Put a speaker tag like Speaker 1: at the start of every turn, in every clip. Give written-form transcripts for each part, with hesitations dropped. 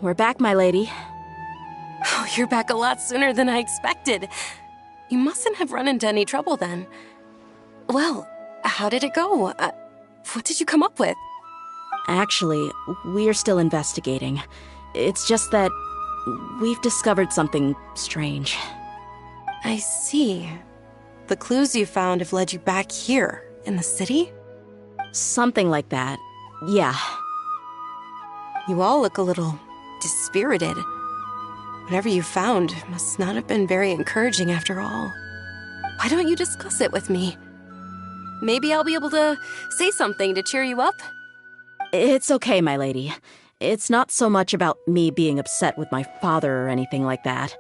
Speaker 1: We're back, my lady.
Speaker 2: Oh, you're back a lot sooner than I expected. You mustn't have run into any trouble then. Well, how did it go? What did you come up with?
Speaker 1: Actually, we're still investigating. It's just that we've discovered something strange.
Speaker 2: I see. The clues you found have led you back here, in the city?
Speaker 1: Something like that. Yeah.
Speaker 2: You all look a little dispirited. Whatever you found must not have been very encouraging after all. Why don't you discuss it with me? Maybe I'll be able to say something to cheer you up?
Speaker 1: It's okay, my lady. It's not so much about me being upset with my father or anything like that.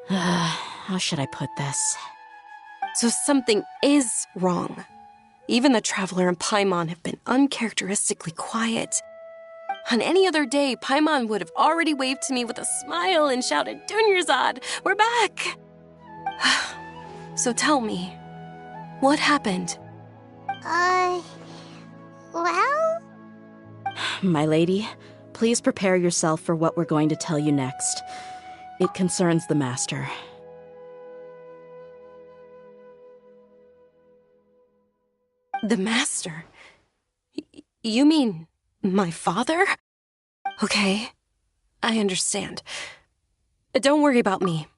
Speaker 1: How should I put this?
Speaker 2: So something is wrong. Even the Traveler and Paimon have been uncharacteristically quiet. On any other day, Paimon would have already waved to me with a smile and shouted, "Dunyarzad, we're back!" So tell me, what happened?
Speaker 3: Well?
Speaker 1: My lady, please prepare yourself for what we're going to tell you next. It concerns the Master.
Speaker 2: The Master? You mean my father? Okay, I understand. Don't worry about me.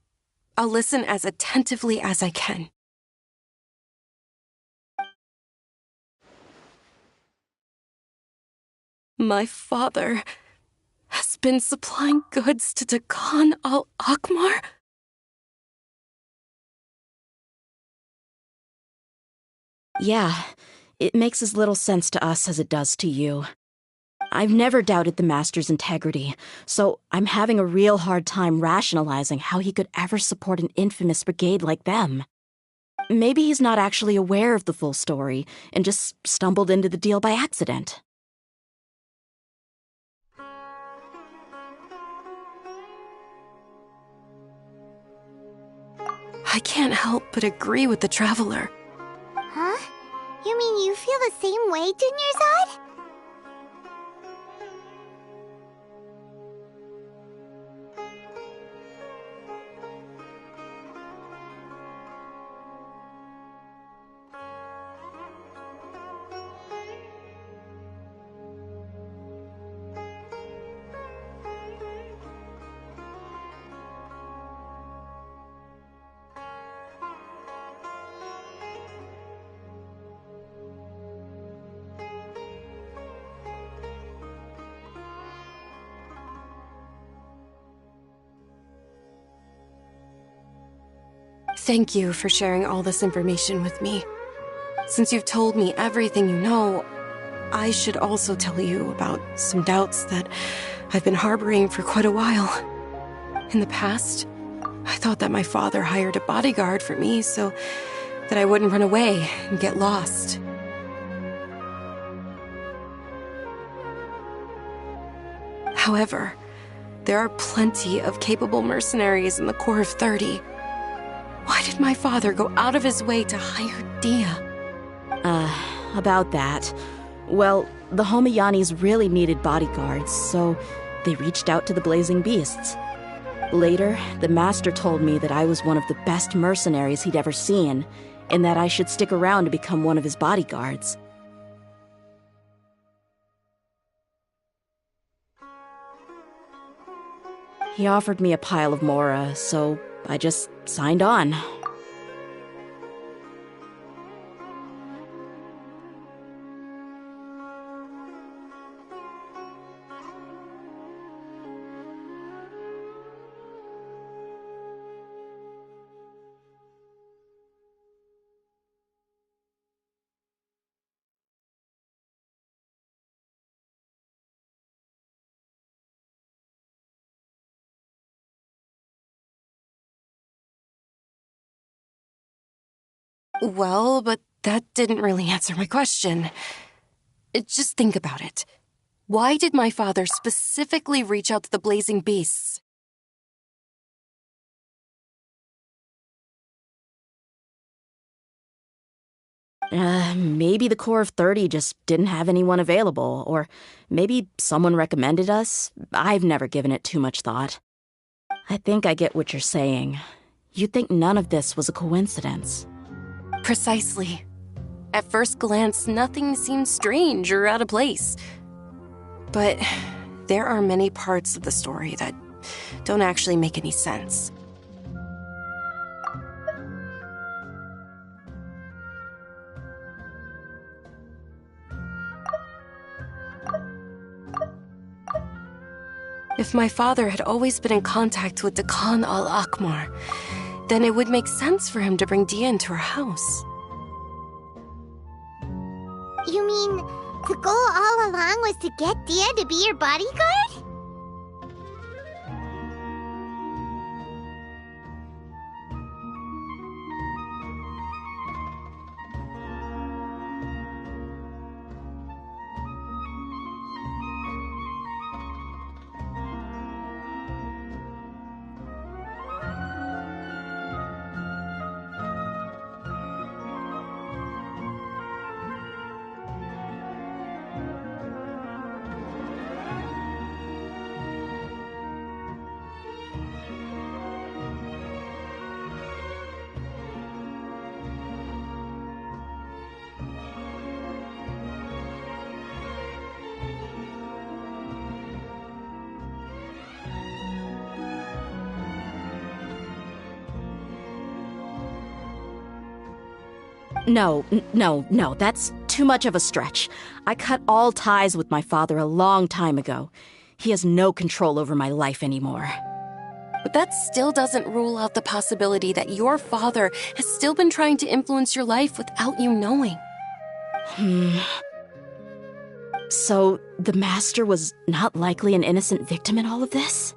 Speaker 2: I'll listen as attentively as I can. My father has been supplying goods to Dagan al-Akmar?
Speaker 1: Yeah, it makes as little sense to us as it does to you. I've never doubted the Master's integrity, so I'm having a real hard time rationalizing how he could ever support an infamous brigade like them. Maybe he's not actually aware of the full story and just stumbled into the deal by accident.
Speaker 2: I can't help but agree with the Traveler.
Speaker 3: Huh? You mean you feel the same way, Dunyarzad?
Speaker 2: Thank you for sharing all this information with me. Since you've told me everything you know, I should also tell you about some doubts that I've been harboring for quite a while. In the past, I thought that my father hired a bodyguard for me so that I wouldn't run away and get lost. However, there are plenty of capable mercenaries in the Corps of 30. Why did my father go out of his way to hire Dia?
Speaker 1: About that. Well, the Homayanis really needed bodyguards, so they reached out to the Blazing Beasts. Later, the Master told me that I was one of the best mercenaries he'd ever seen, and that I should stick around to become one of his bodyguards. He offered me a pile of Mora, so I just signed on.
Speaker 2: Well, but that didn't really answer my question. Just think about it. Why did my father specifically reach out to the Blazing Beasts?
Speaker 1: Maybe the Core of 30 just didn't have anyone available, or maybe someone recommended us. I've never given it too much thought. I think I get what you're saying. You think none of this was a coincidence.
Speaker 2: Precisely. At first glance, nothing seems strange or out of place. But there are many parts of the story that don't actually make any sense. If my father had always been in contact with Dekan al-Akmar, then it would make sense for him to bring Dia into our house.
Speaker 3: You mean the goal all along was to get Dia to be your bodyguard?
Speaker 1: No, that's too much of a stretch. I cut all ties with my father a long time ago. He has no control over my life anymore.
Speaker 2: But that still doesn't rule out the possibility that your father has still been trying to influence your life without you knowing.
Speaker 1: So, the Master was not likely an innocent victim in all of this?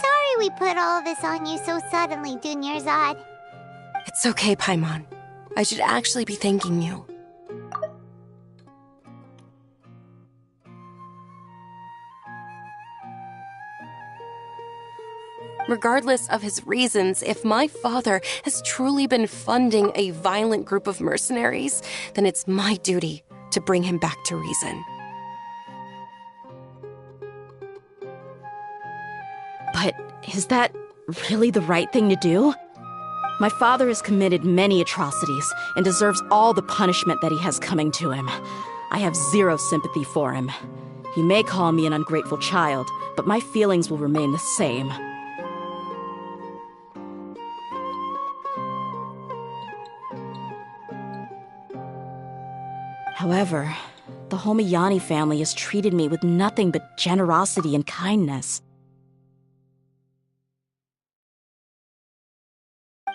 Speaker 3: Sorry we put all of this on you so suddenly, Junior Zod.
Speaker 2: It's okay, Paimon. I should actually be thanking you. Regardless of his reasons, if my father has truly been funding a violent group of mercenaries, then it's my duty to bring him back to reason.
Speaker 1: But is that really the right thing to do? My father has committed many atrocities and deserves all the punishment that he has coming to him. I have zero sympathy for him. You may call me an ungrateful child, but my feelings will remain the same. However, the Homayani family has treated me with nothing but generosity and kindness.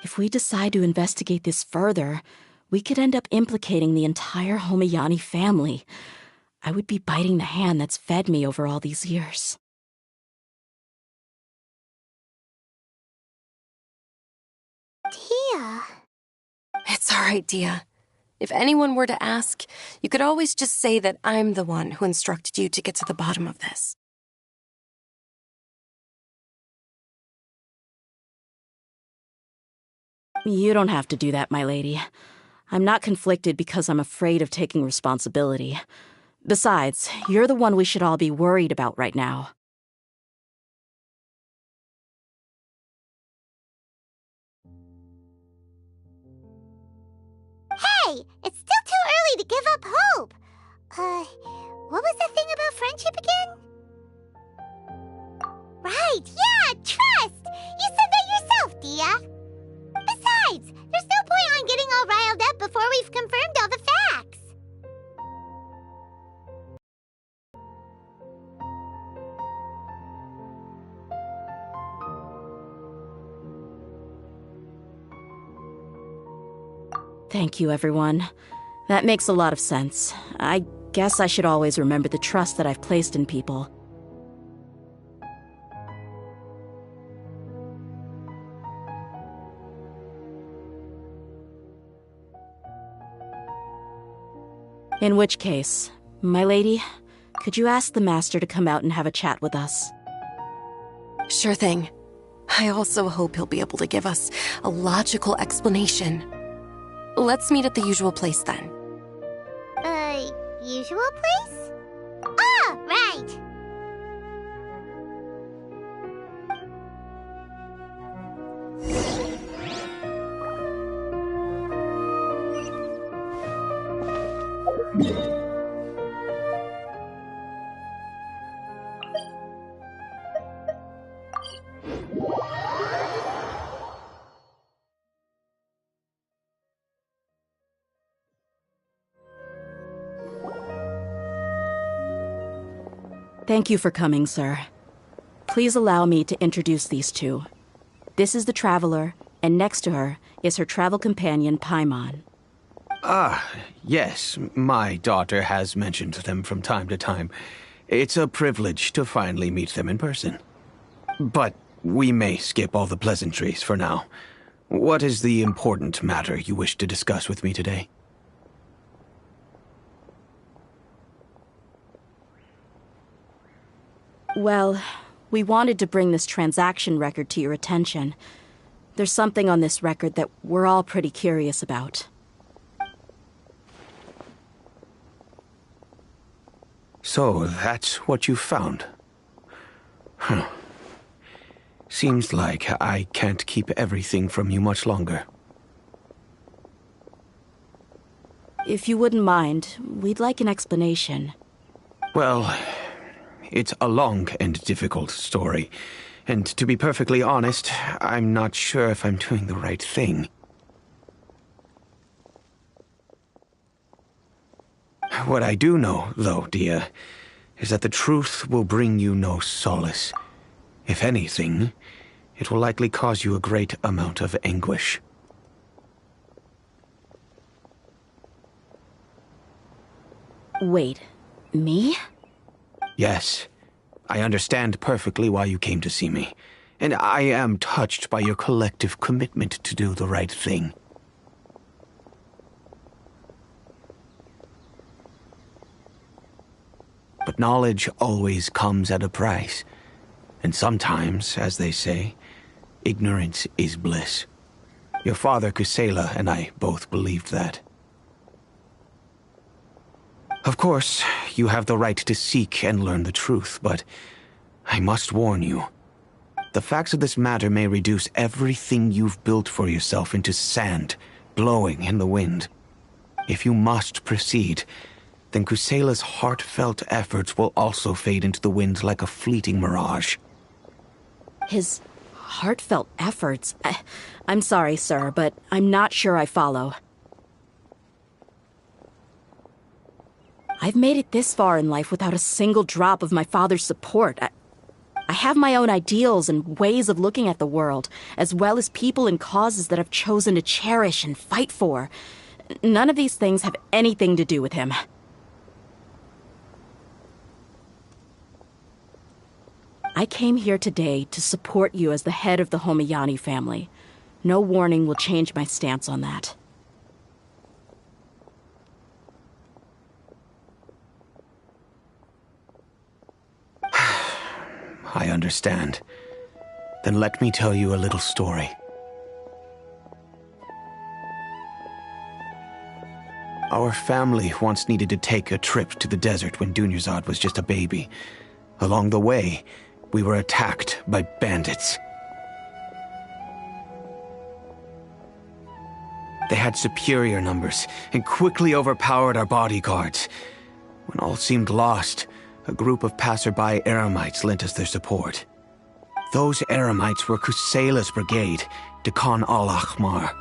Speaker 1: If we decide to investigate this further, we could end up implicating the entire Homayani family. I would be biting the hand that's fed me over all these years.
Speaker 3: Dia.
Speaker 2: It's all right, Dia. If anyone were to ask, you could always just say that I'm the one who instructed you to get to the bottom of this.
Speaker 1: You don't have to do that, my lady. I'm not conflicted because I'm afraid of taking responsibility. Besides, you're the one we should all be worried about right now.
Speaker 3: Hey, it's still too early to give up hope. What was that thing about friendship again? Right, yeah, trust! You said that yourself, Dia. Besides, there's no point on getting all riled up before we've confirmed all the facts.
Speaker 1: Thank you, everyone. That makes a lot of sense. I Guess I should always remember the trust that I've placed in people. In which case, my lady, could you ask the Master to come out and have a chat with us?
Speaker 2: Sure thing. I also hope he'll be able to give us a logical explanation. Let's meet at the usual place then.
Speaker 3: Usual place? Ah, right!
Speaker 1: Thank you for coming, sir. Please allow me to introduce these two. This is the Traveler, and next to her is her travel companion, Paimon.
Speaker 4: Ah, yes. My daughter has mentioned them from time to time. It's a privilege to finally meet them in person. But we may skip all the pleasantries for now. What is the important matter you wish to discuss with me today?
Speaker 1: Well, we wanted to bring this transaction record to your attention. There's something on this record that we're all pretty curious about.
Speaker 4: So, that's what you found? Huh. Seems like I can't keep everything from you much longer.
Speaker 1: If you wouldn't mind, we'd like an explanation.
Speaker 4: Well, it's a long and difficult story. And to be perfectly honest, I'm not sure if I'm doing the right thing. What I do know, though, Dia, is that the truth will bring you no solace. If anything, it will likely cause you a great amount of anguish.
Speaker 1: Wait, me?
Speaker 4: Yes, I understand perfectly why you came to see me, and I am touched by your collective commitment to do the right thing. But knowledge always comes at a price, and sometimes, as they say, ignorance is bliss. Your father, Kusela, and I both believed that. Of course, you have the right to seek and learn the truth, but I must warn you. The facts of this matter may reduce everything you've built for yourself into sand, blowing in the wind. If you must proceed, then Kusela's heartfelt efforts will also fade into the wind like a fleeting mirage.
Speaker 1: His heartfelt efforts? I'm sorry, sir, but I'm not sure I follow. I've made it this far in life without a single drop of my father's support. I have my own ideals and ways of looking at the world, as well as people and causes that I've chosen to cherish and fight for. None of these things have anything to do with him. I came here today to support you as the head of the Homayani family. No warning will change my stance on that.
Speaker 4: I understand. Then let me tell you a little story. Our family once needed to take a trip to the desert when Dunyarzad was just a baby. Along the way, we were attacked by bandits. They had superior numbers and quickly overpowered our bodyguards. When all seemed lost, a group of passerby Eremites lent us their support. Those Eremites were Kusela's brigade, Dekan al-Ahmar.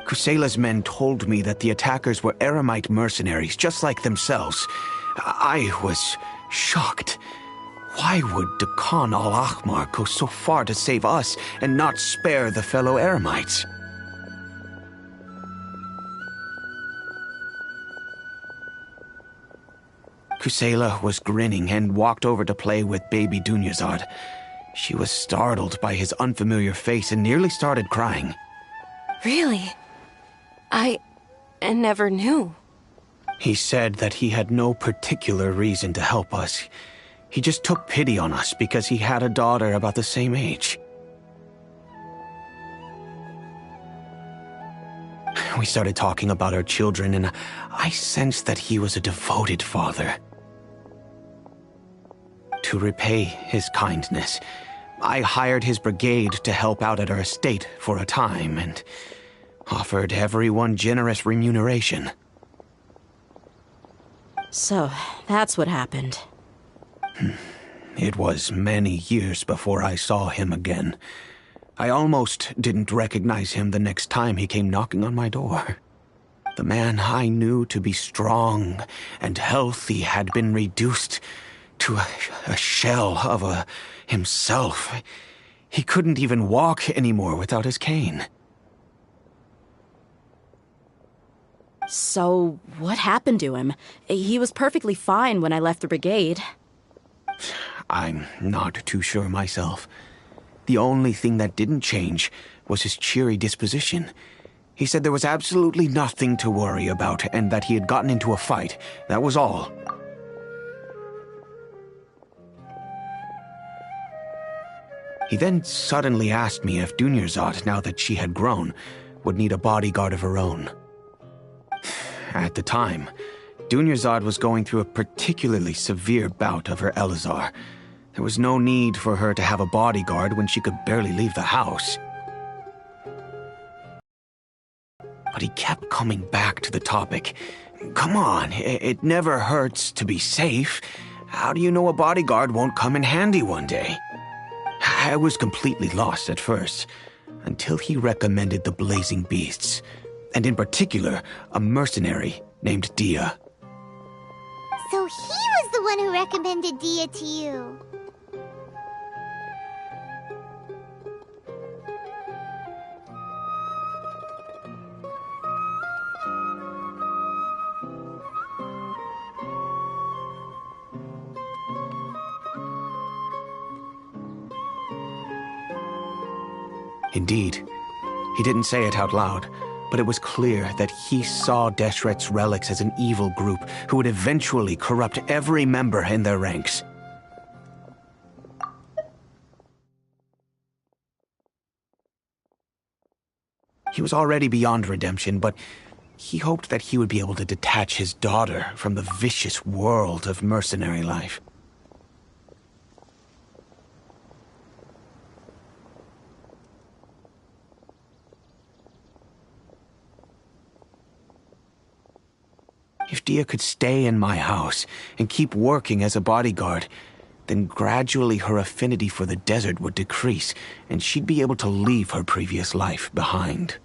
Speaker 4: Kusela's men told me that the attackers were Eremite mercenaries, just like themselves. I was shocked. Why would Dakan al-Ahmar go so far to save us and not spare the fellow Eremites? Kusela was grinning and walked over to play with baby Dunyazad. She was startled by his unfamiliar face and nearly started crying.
Speaker 2: Really? I never knew.
Speaker 4: He said that he had no particular reason to help us. He just took pity on us because he had a daughter about the same age. We started talking about our children, and I sensed that he was a devoted father. To repay his kindness, I hired his brigade to help out at our estate for a time and offered everyone generous remuneration.
Speaker 1: So, that's what happened.
Speaker 4: It was many years before I saw him again. I almost didn't recognize him the next time he came knocking on my door. The man I knew to be strong and healthy had been reduced to a shell of himself. He couldn't even walk anymore without his cane.
Speaker 1: So, what happened to him? He was perfectly fine when I left the brigade.
Speaker 4: I'm not too sure myself. The only thing that didn't change was his cheery disposition. He said there was absolutely nothing to worry about and that he had gotten into a fight. That was all. He then suddenly asked me if Dunyazad, now that she had grown, would need a bodyguard of her own. At the time, Dunyazad was going through a particularly severe bout of her Elazar. There was no need for her to have a bodyguard when she could barely leave the house. But he kept coming back to the topic. Come on, it never hurts to be safe. How do you know a bodyguard won't come in handy one day? I was completely lost at first, until he recommended the Blazing Beasts, and in particular, a mercenary named Dia.
Speaker 3: So he was the one who recommended Dia to you.
Speaker 4: Indeed. He didn't say it out loud, but it was clear that he saw Deshret's relics as an evil group who would eventually corrupt every member in their ranks. He was already beyond redemption, but he hoped that he would be able to detach his daughter from the vicious world of mercenary life. If Dia could stay in my house and keep working as a bodyguard, then gradually her affinity for the desert would decrease, and she'd be able to leave her previous life behind.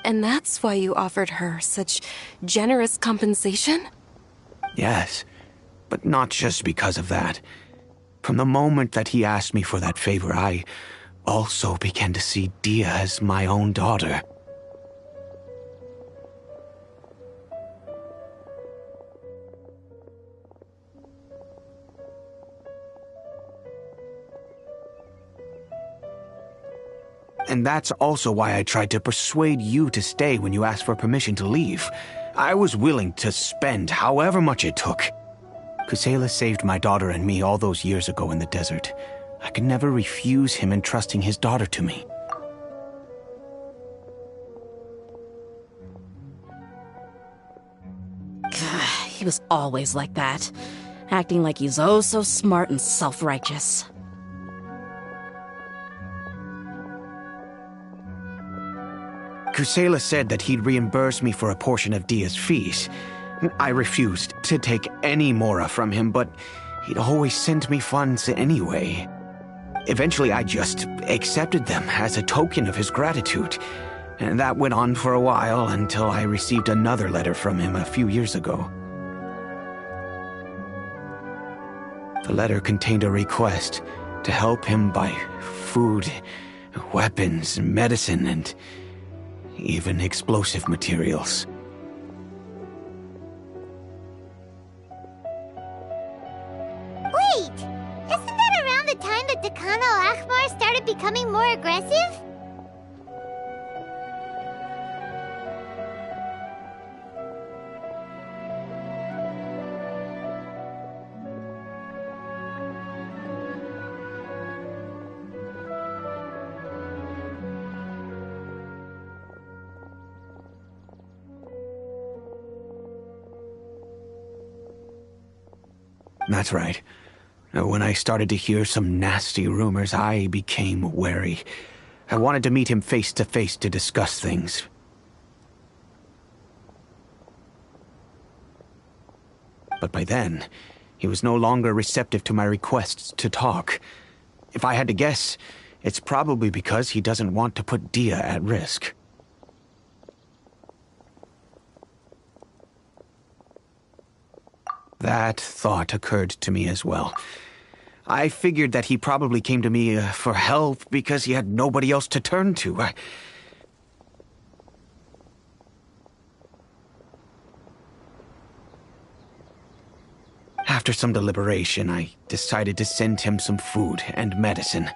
Speaker 2: And that's why you offered her such generous compensation?
Speaker 4: Yes, but not just because of that. From the moment that he asked me for that favor, I also began to see Dia as my own daughter. And that's also why I tried to persuade you to stay when you asked for permission to leave. I was willing to spend however much it took. Kusela saved my daughter and me all those years ago in the desert. I could never refuse him entrusting his daughter to me.
Speaker 1: He was always like that, acting like he's oh so smart and self-righteous.
Speaker 4: Kusela said that he'd reimburse me for a portion of Dia's fees. I refused to take any mora from him, but he'd always sent me funds anyway. Eventually, I just accepted them as a token of his gratitude. And that went on for a while until I received another letter from him a few years ago. The letter contained a request to help him buy food, weapons, medicine, and even explosive materials.
Speaker 3: Wait! Isn't that around the time that Dekan al-Ahmar started becoming more aggressive?
Speaker 4: That's right. When I started to hear some nasty rumors, I became wary. I wanted to meet him face to face to discuss things. But by then, he was no longer receptive to my requests to talk. If I had to guess, it's probably because he doesn't want to put Dia at risk. That thought occurred to me as well. I figured that he probably came to me for help because he had nobody else to turn to. After some deliberation, I decided to send him some food and medicine.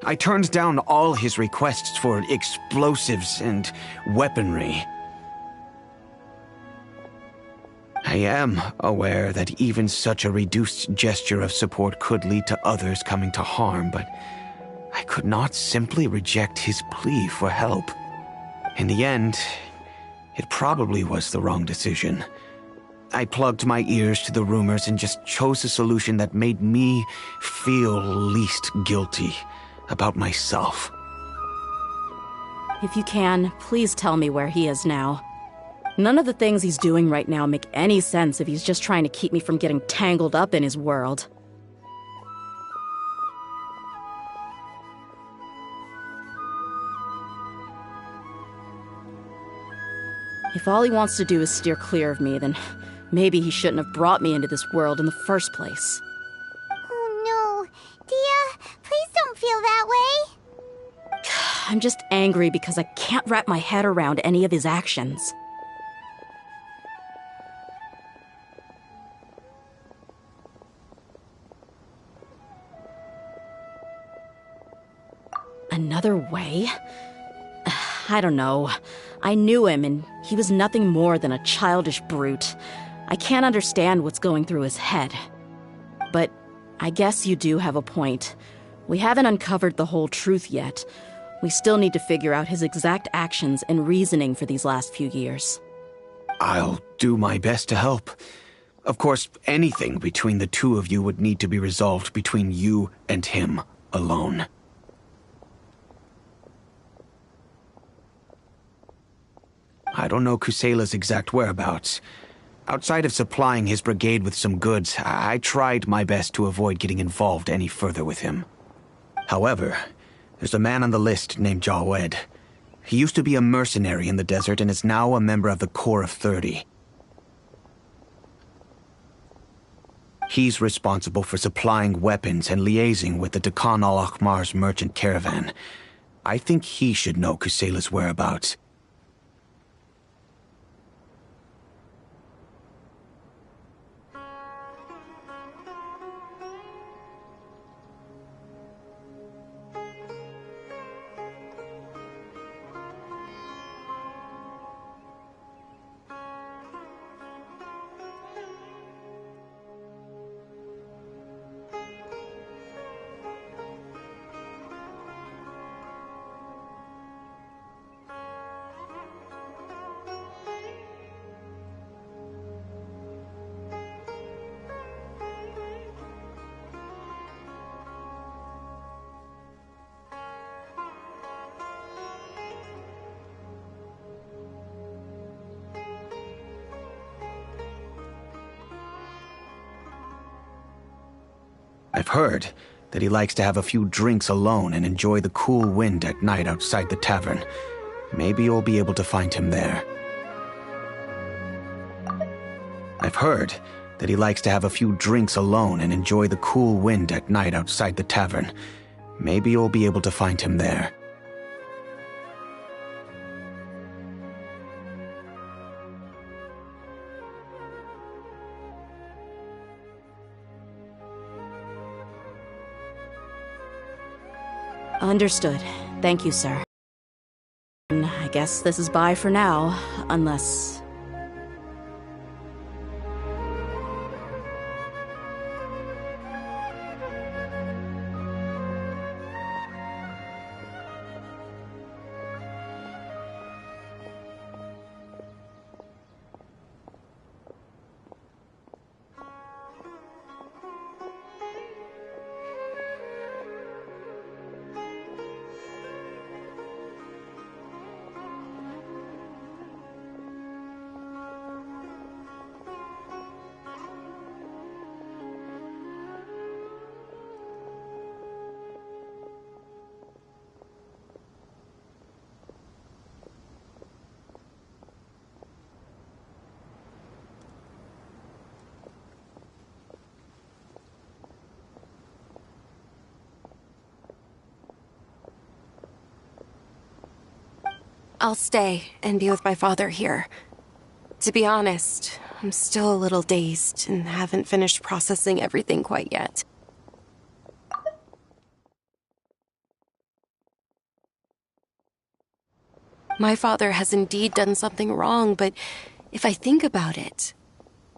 Speaker 4: I turned down all his requests for explosives and weaponry. I am aware that even such a reduced gesture of support could lead to others coming to harm, but I could not simply reject his plea for help. In the end, it probably was the wrong decision. I plugged my ears to the rumors and just chose a solution that made me feel least guilty about myself.
Speaker 1: If you can, please tell me where he is now. None of the things he's doing right now make any sense if he's just trying to keep me from getting tangled up in his world. If all he wants to do is steer clear of me, then maybe he shouldn't have brought me into this world in the first place.
Speaker 3: Oh no. Dia, please don't feel that way.
Speaker 1: I'm just angry because I can't wrap my head around any of his actions. Another way? I don't know. I knew him, and he was nothing more than a childish brute. I can't understand what's going through his head. But I guess you do have a point. We haven't uncovered the whole truth yet. We still need to figure out his exact actions and reasoning for these last few years.
Speaker 4: I'll do my best to help. Of course, anything between the two of you would need to be resolved between you and him alone. I don't know Kusela's exact whereabouts. Outside of supplying his brigade with some goods, I tried my best to avoid getting involved any further with him. However, there's a man on the list named Jawed. He used to be a mercenary in the desert and is now a member of the Corps of 30. He's responsible for supplying weapons and liaising with the Dekan al-Ahmar's merchant caravan. I think he should know Kusela's whereabouts. I've heard that he likes to have a few drinks alone and enjoy the cool wind at night outside the tavern. Maybe you'll be able to find him there. I've heard that he likes to have a few drinks alone and enjoy the cool wind at night outside the tavern. Maybe you'll be able to find him there.
Speaker 1: Understood. Thank you, sir. I guess this is bye for now, unless...
Speaker 2: I'll stay and be with my father here. To be honest, I'm still a little dazed and haven't finished processing everything quite yet. My father has indeed done something wrong, but if I think about it,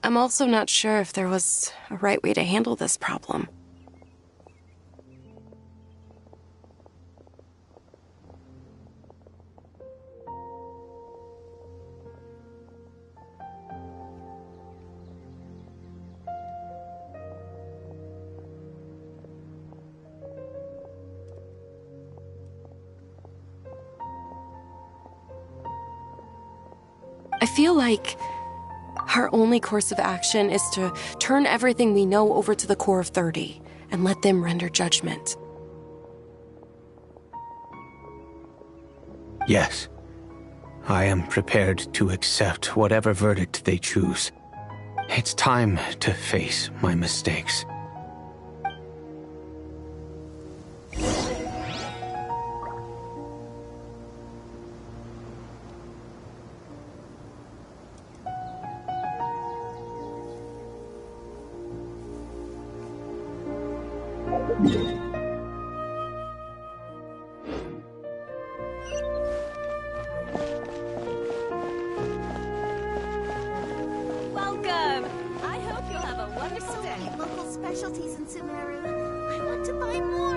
Speaker 2: I'm also not sure if there was a right way to handle this problem. I feel like our only course of action is to turn everything we know over to the Core of 30 and let them render judgment.
Speaker 4: Yes. I am prepared to accept whatever verdict they choose. It's time to face my mistakes.
Speaker 5: Welcome! I hope you'll have a wonderful day.
Speaker 3: Local specialties in Sumeru. I want to buy more.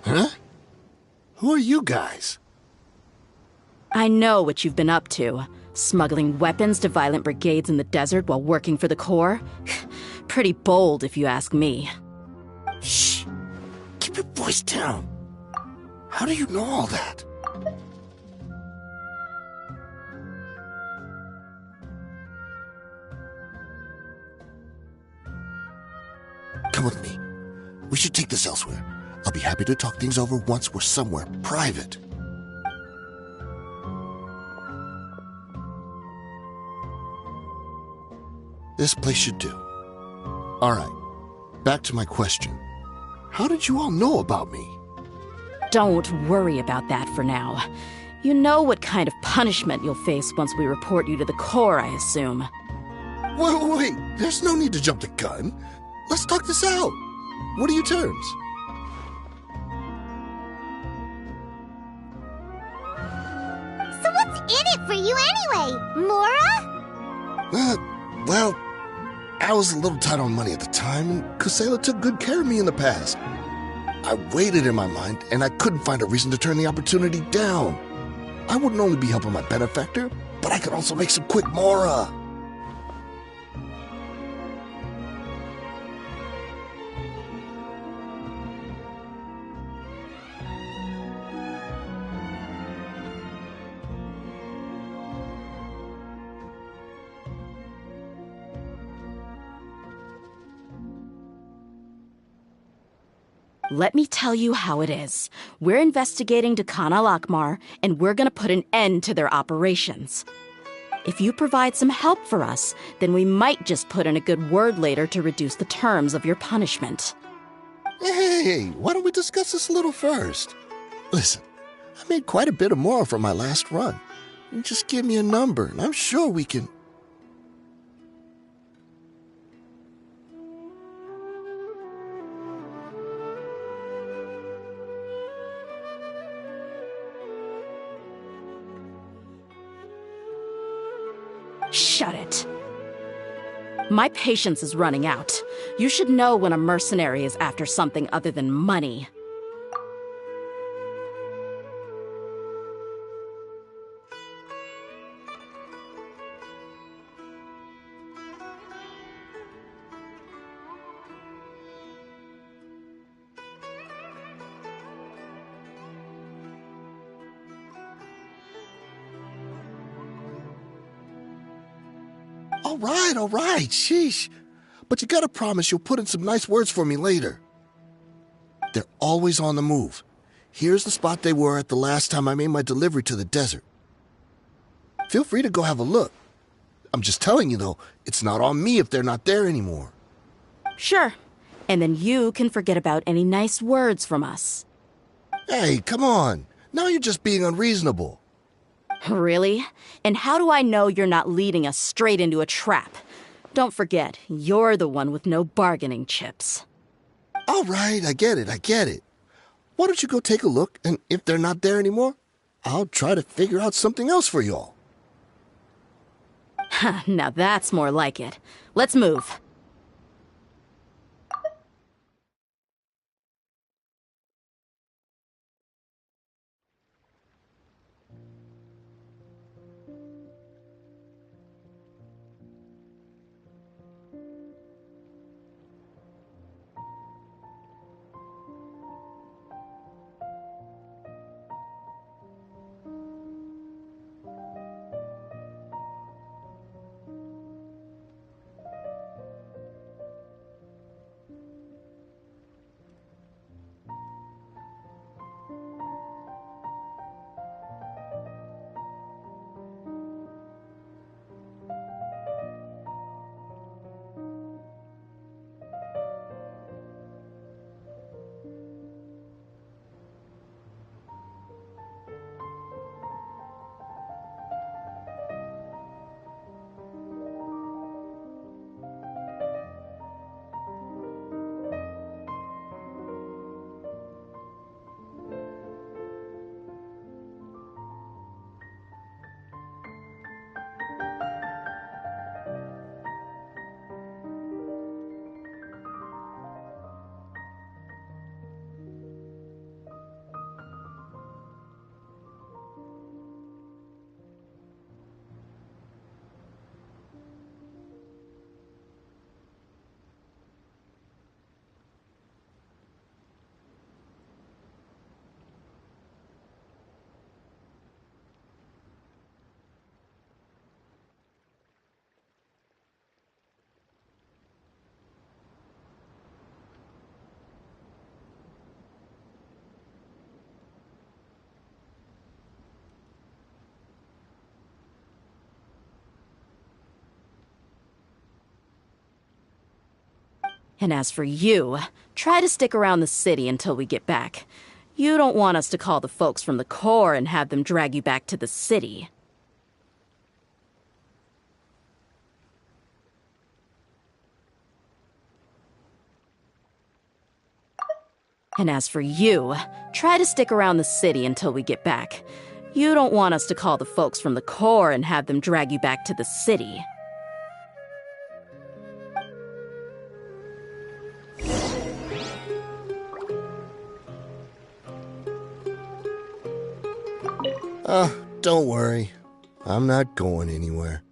Speaker 6: Huh? Who are you guys?
Speaker 1: I know what you've been up to. Smuggling weapons to violent brigades in the desert while working for the Corps? Pretty bold, if you ask me.
Speaker 6: Shh. Keep your voice down. How do you know all that? Come with me. We should take this elsewhere. I'll be happy to talk things over once we're somewhere private. This place should do. Alright, back to my question. How did you all know about me?
Speaker 1: Don't worry about that for now. You know what kind of punishment you'll face once we report you to the Corps, I assume.
Speaker 6: Wait, there's no need to jump the gun. Let's talk this out. What are your terms?
Speaker 3: So what's in it for you anyway, Mora?
Speaker 6: Well, I was a little tight on money at the time, and Kusela took good care of me in the past. I weighed it in my mind, and I couldn't find a reason to turn the opportunity down. I wouldn't only be helping my benefactor, but I could also make some quick Mora.
Speaker 1: Let me tell you how it is. We're investigating Dakan al-Akmar, and we're gonna put an end to their operations. If you provide some help for us, then we might just put in a good word later to reduce the terms of your punishment.
Speaker 6: Hey, why don't we discuss this a little first? Listen, I made quite a bit of Mora from my last run. You just give me a number, and I'm sure we can...
Speaker 1: Shut it. My patience is running out. You should know when a mercenary is after something other than money.
Speaker 6: All right, sheesh. But you gotta promise you'll put in some nice words for me later. They're always on the move. Here's the spot they were at the last time I made my delivery to the desert. Feel free to go have a look. I'm just telling you, though, it's not on me if they're not there anymore.
Speaker 1: Sure. And then you can forget about any nice words from us.
Speaker 6: Hey, come on. Now you're just being unreasonable.
Speaker 1: Really? And how do I know you're not leading us straight into a trap? Don't forget, you're the one with no bargaining chips.
Speaker 6: All right, I get it. Why don't you go take a look, and if they're not there anymore, I'll try to figure out something else for y'all.
Speaker 1: Now that's more like it. Let's move. And as for you, try to stick around the city until we get back. You don't want us to call the folks from the Corps and have them drag you back to the city. And as for you, try to stick around the city until we get back. You don't want us to call the folks from the Corps and have them drag you back to the city.
Speaker 6: Don't worry. I'm not going anywhere.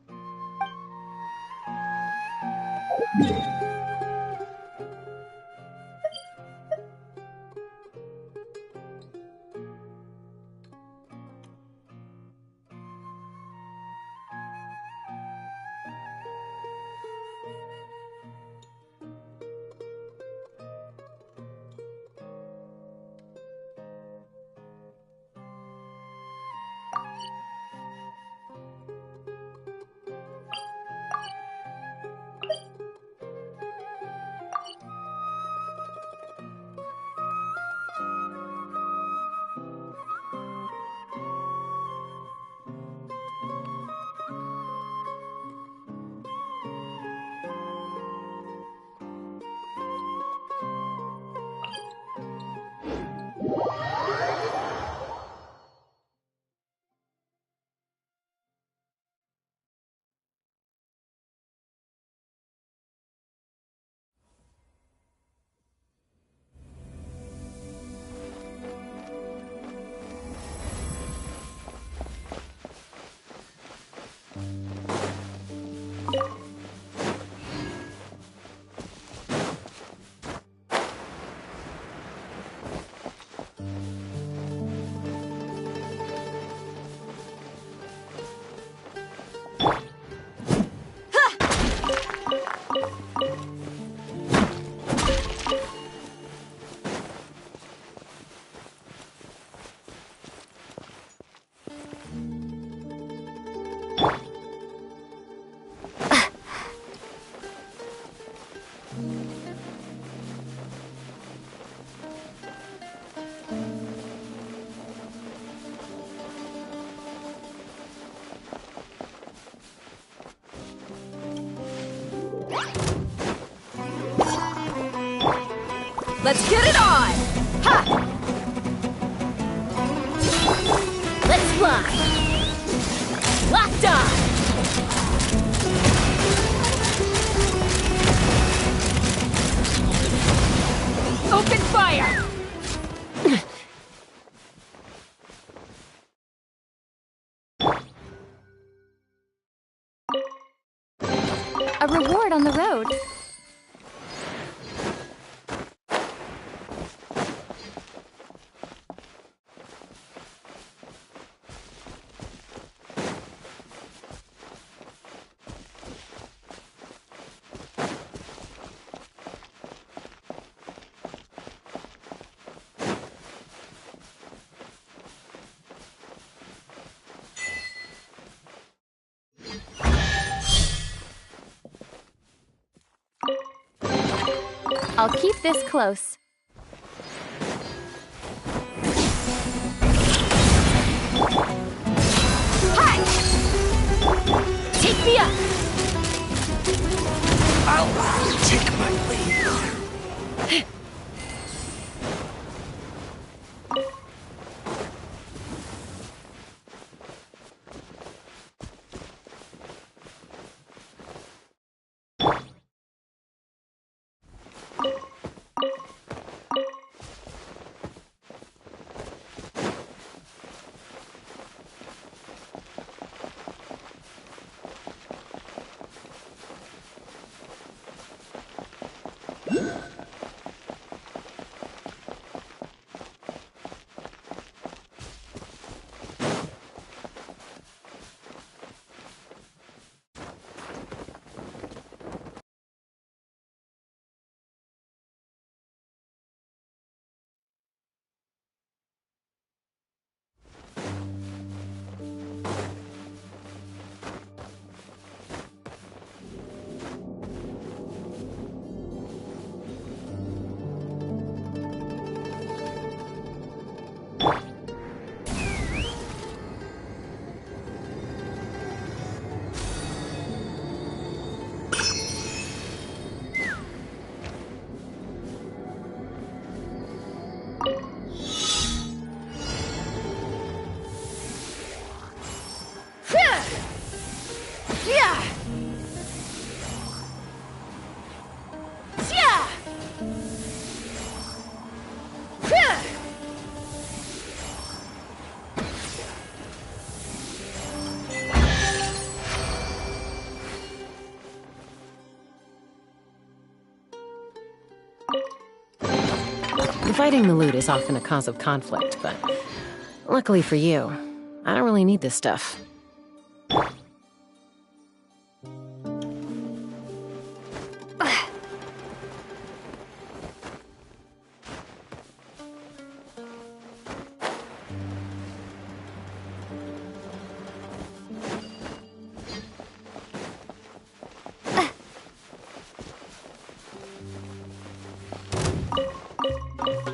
Speaker 5: Let's get it on! Ha! Let's fly! Locked on! Open fire!
Speaker 7: A reward on the road. I'll keep this close.
Speaker 5: Hi! Take me up!
Speaker 4: I'll take my leave.
Speaker 8: Fighting the loot is often a cause of conflict, but luckily for you, I don't really need this stuff.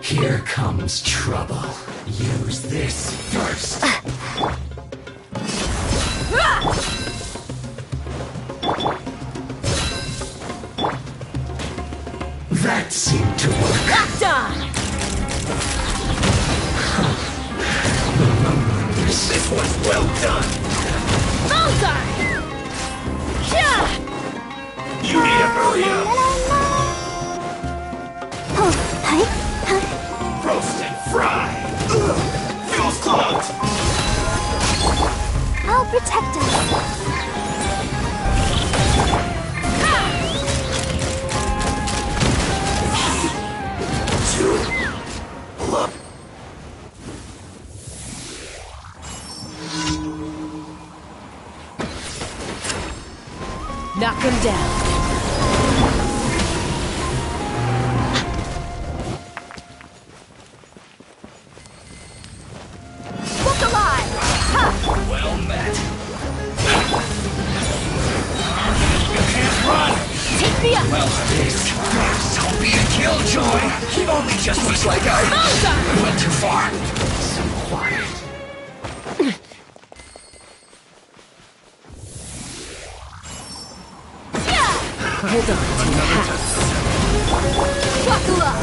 Speaker 9: Here comes trouble. Use this first. That seemed to work.
Speaker 5: Locked on!
Speaker 9: This was well done.
Speaker 5: Bullseye! Yeah!
Speaker 9: You need to hurry up. Roast and fry. Fuel's clogged.
Speaker 3: I'll protect us.
Speaker 9: Look.
Speaker 5: Knock him down. Look alive! Ha!
Speaker 9: Well met. You can't run.
Speaker 5: Take me up!
Speaker 9: Well, this. Don't be a killjoy. He only just looks like I went too far. So quiet.
Speaker 8: Hold on to your hats.
Speaker 5: Buckle up!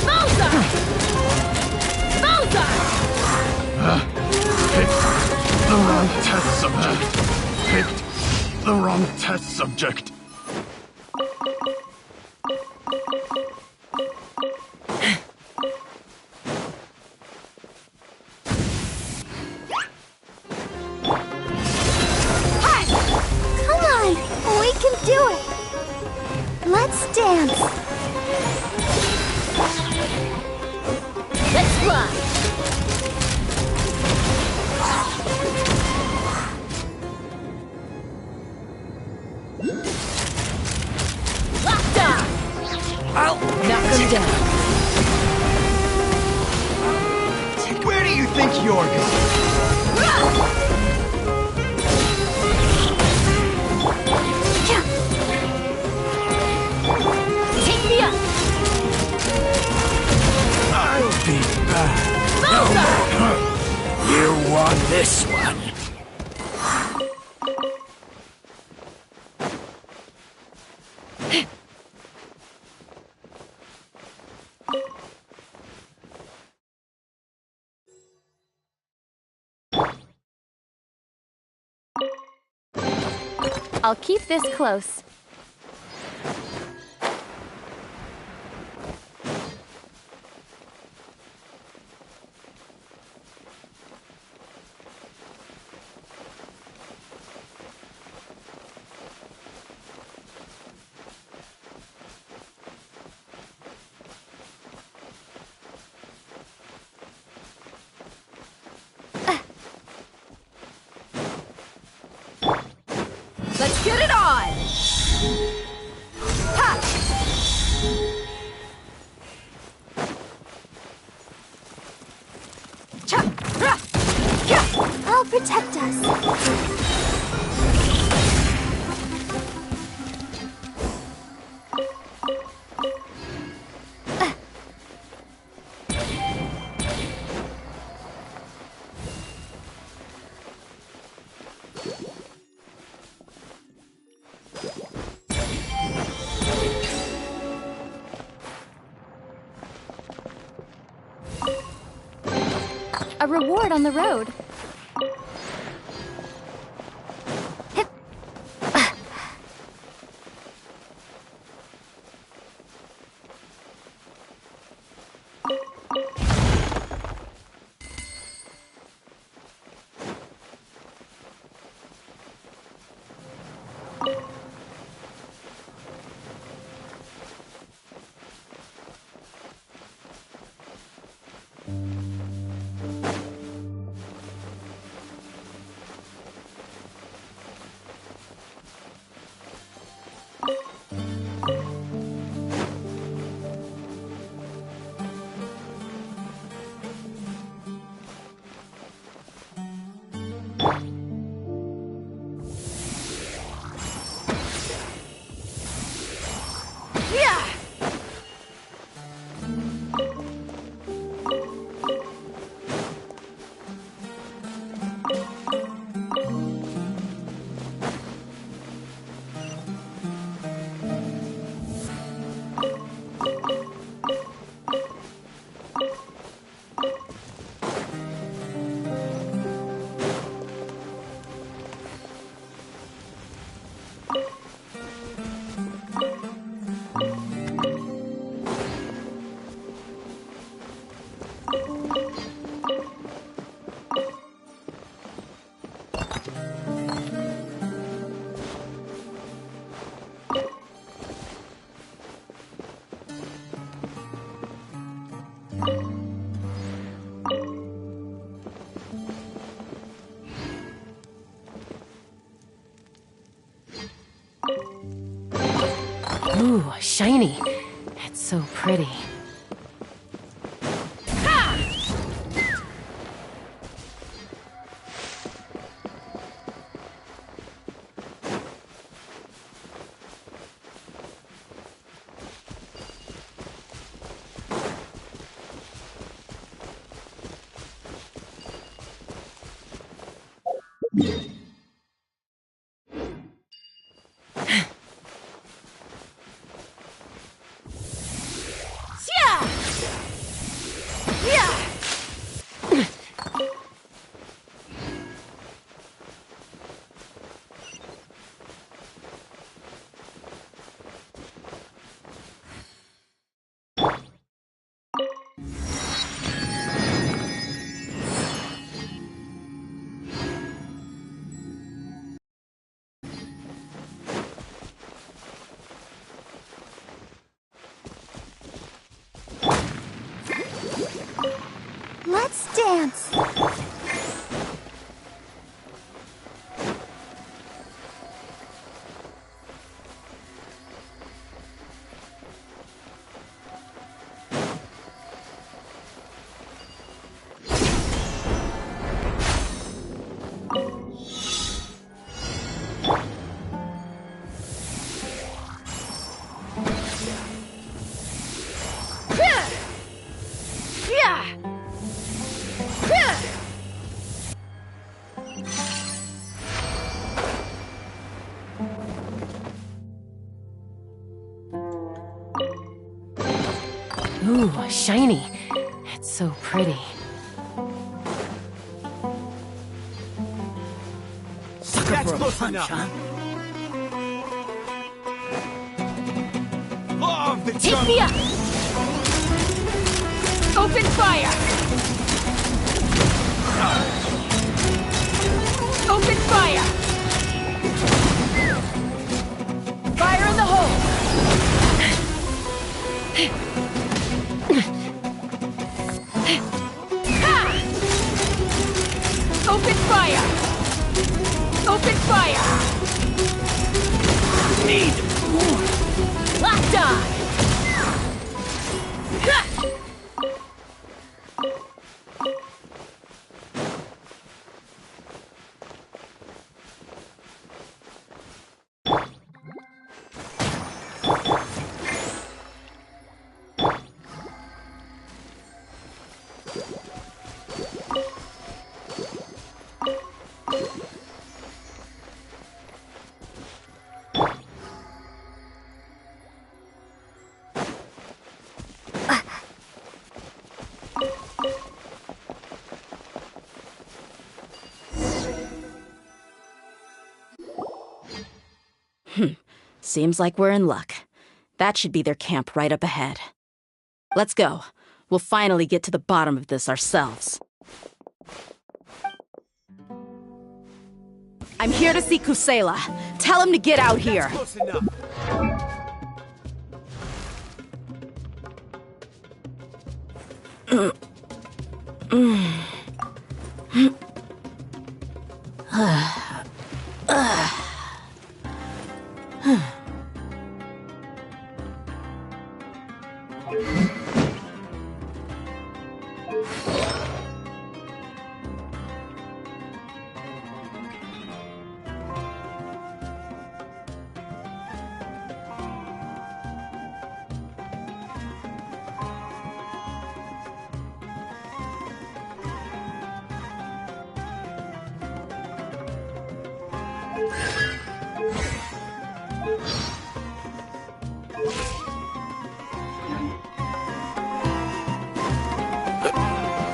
Speaker 5: Bullseye! Bullseye!
Speaker 10: The wrong test subject. Picked the wrong test subject.
Speaker 3: Come on, we can do it. Let's dance.
Speaker 5: Let's fly! Locked on!
Speaker 9: I'll
Speaker 5: Knock him down.
Speaker 9: Where do you think you're going?
Speaker 5: Take me up!
Speaker 9: I'll be back.
Speaker 5: Bullseye!
Speaker 9: You won this one.
Speaker 7: I'll keep this close.
Speaker 5: Let's get it on! Ha! Cha! Ra! Yeah!
Speaker 3: I'll protect us.
Speaker 7: A reward on the road. Hip.
Speaker 8: Ooh, shiny. It's so pretty.
Speaker 7: Let's dance.
Speaker 8: Ooh, shiny. It's so pretty.
Speaker 9: That's close enough. Law of the
Speaker 5: Take
Speaker 9: jungle.
Speaker 5: me up! Open fire! Open fire! Fire in the hole! Open fire! Open fire! Need more! Locked on!
Speaker 1: Seems like we're in luck. That should be their camp right up ahead. Let's go. We'll finally get to the bottom of this ourselves. I'm here to see Kusela. Tell him to get out here.
Speaker 9: Close enough.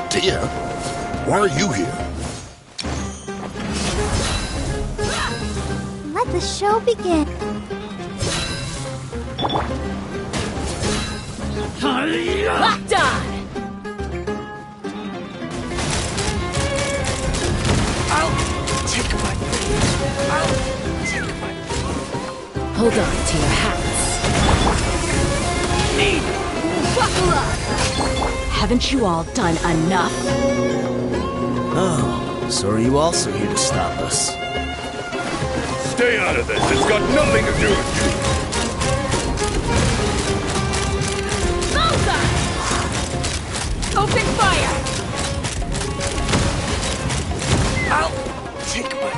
Speaker 6: Tia, why are you here?
Speaker 7: Let the show begin.
Speaker 5: Locked on!
Speaker 8: Hold on to your hats.
Speaker 5: Buckle up!
Speaker 1: Haven't you all done enough?
Speaker 11: Oh, so are you also here to stop us?
Speaker 10: Stay out of this. It's got nothing to do with you.
Speaker 5: Open fire!
Speaker 11: I'll take my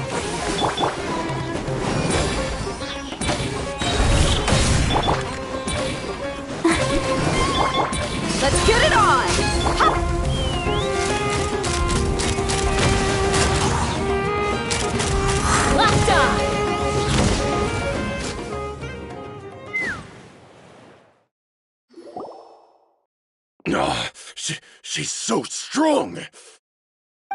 Speaker 5: Let's get it on! Ha! Locked on!
Speaker 10: Oh, she's so strong!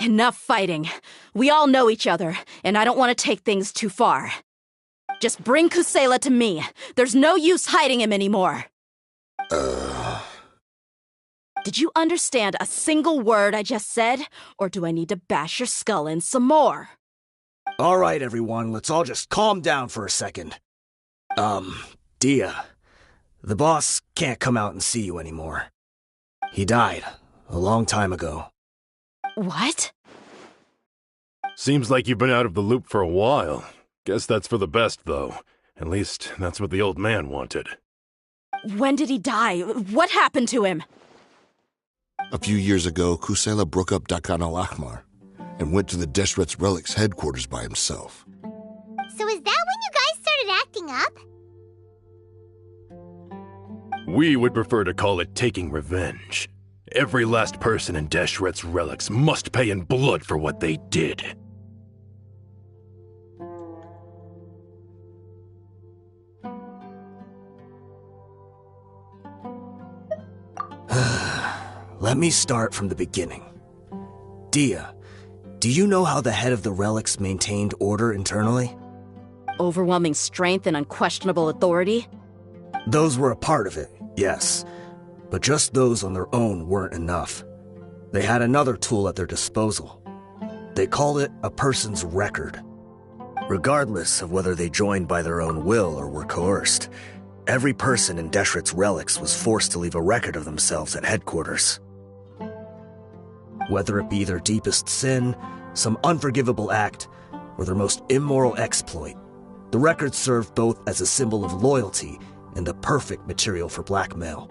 Speaker 1: Enough fighting. We all know each other, and I don't want to take things too far. Just bring Kusela to me. There's no use hiding him anymore. Did you understand a single word I just said? Or do I need to bash your skull in some more?
Speaker 11: All right, everyone, let's all just calm down for a second. Dia, the boss can't come out and see you anymore. He died a long time ago.
Speaker 1: What?
Speaker 10: Seems like you've been out of the loop for a while. Guess that's for the best, though. At least, that's what the old man wanted.
Speaker 1: When did he die? What happened to him?
Speaker 6: A few years ago, Kusela broke up Dakan al-Ahmar and went to the Deshret's Relics headquarters by himself.
Speaker 3: So is that when you guys started acting up?
Speaker 10: We would prefer to call it taking revenge. Every last person in Deshret's Relics must pay in blood for what they did.
Speaker 11: Let me start from the beginning. Dia, do you know how the head of the Relics maintained order internally?
Speaker 1: Overwhelming strength and unquestionable authority?
Speaker 11: Those were a part of it, yes. But just those on their own weren't enough. They had another tool at their disposal. They called it a person's record. Regardless of whether they joined by their own will or were coerced, every person in Deshret's Relics was forced to leave a record of themselves at headquarters. Whether it be their deepest sin, some unforgivable act, or their most immoral exploit, the record served both as a symbol of loyalty and the perfect material for blackmail.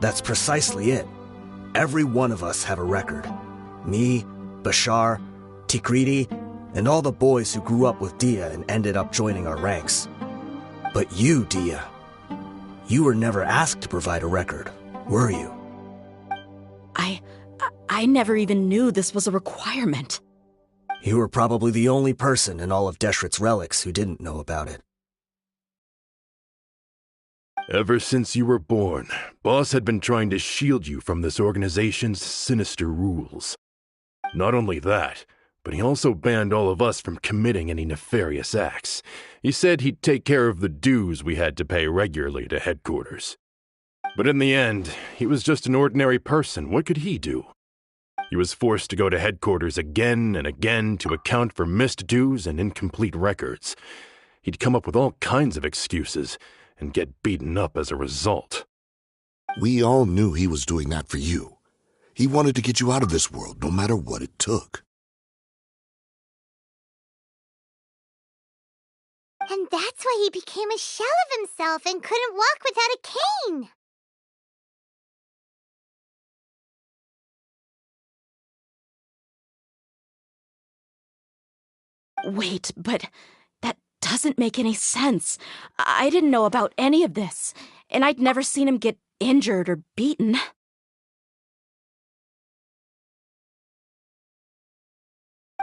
Speaker 11: That's precisely it. Every one of us have a record. Me, Bashar, Tikriti, and all the boys who grew up with Dia and ended up joining our ranks. But you, Dia, you were never asked to provide a record, were you?
Speaker 1: I never even knew this was a requirement.
Speaker 11: You were probably the only person in all of Deshret's Relics who didn't know about it.
Speaker 10: Ever since you were born, Boss had been trying to shield you from this organization's sinister rules. Not only that, but he also banned all of us from committing any nefarious acts. He said he'd take care of the dues we had to pay regularly to headquarters. But in the end, he was just an ordinary person. What could he do? He was forced to go to headquarters again and again to account for missed dues and incomplete records. He'd come up with all kinds of excuses and get beaten up as a result.
Speaker 6: We all knew he was doing that for you. He wanted to get you out of this world, no matter what it took.
Speaker 3: And that's why he became a shell of himself and couldn't walk without a cane.
Speaker 1: Wait, but that doesn't make any sense. I didn't know about any of this, and I'd never seen him get injured or beaten.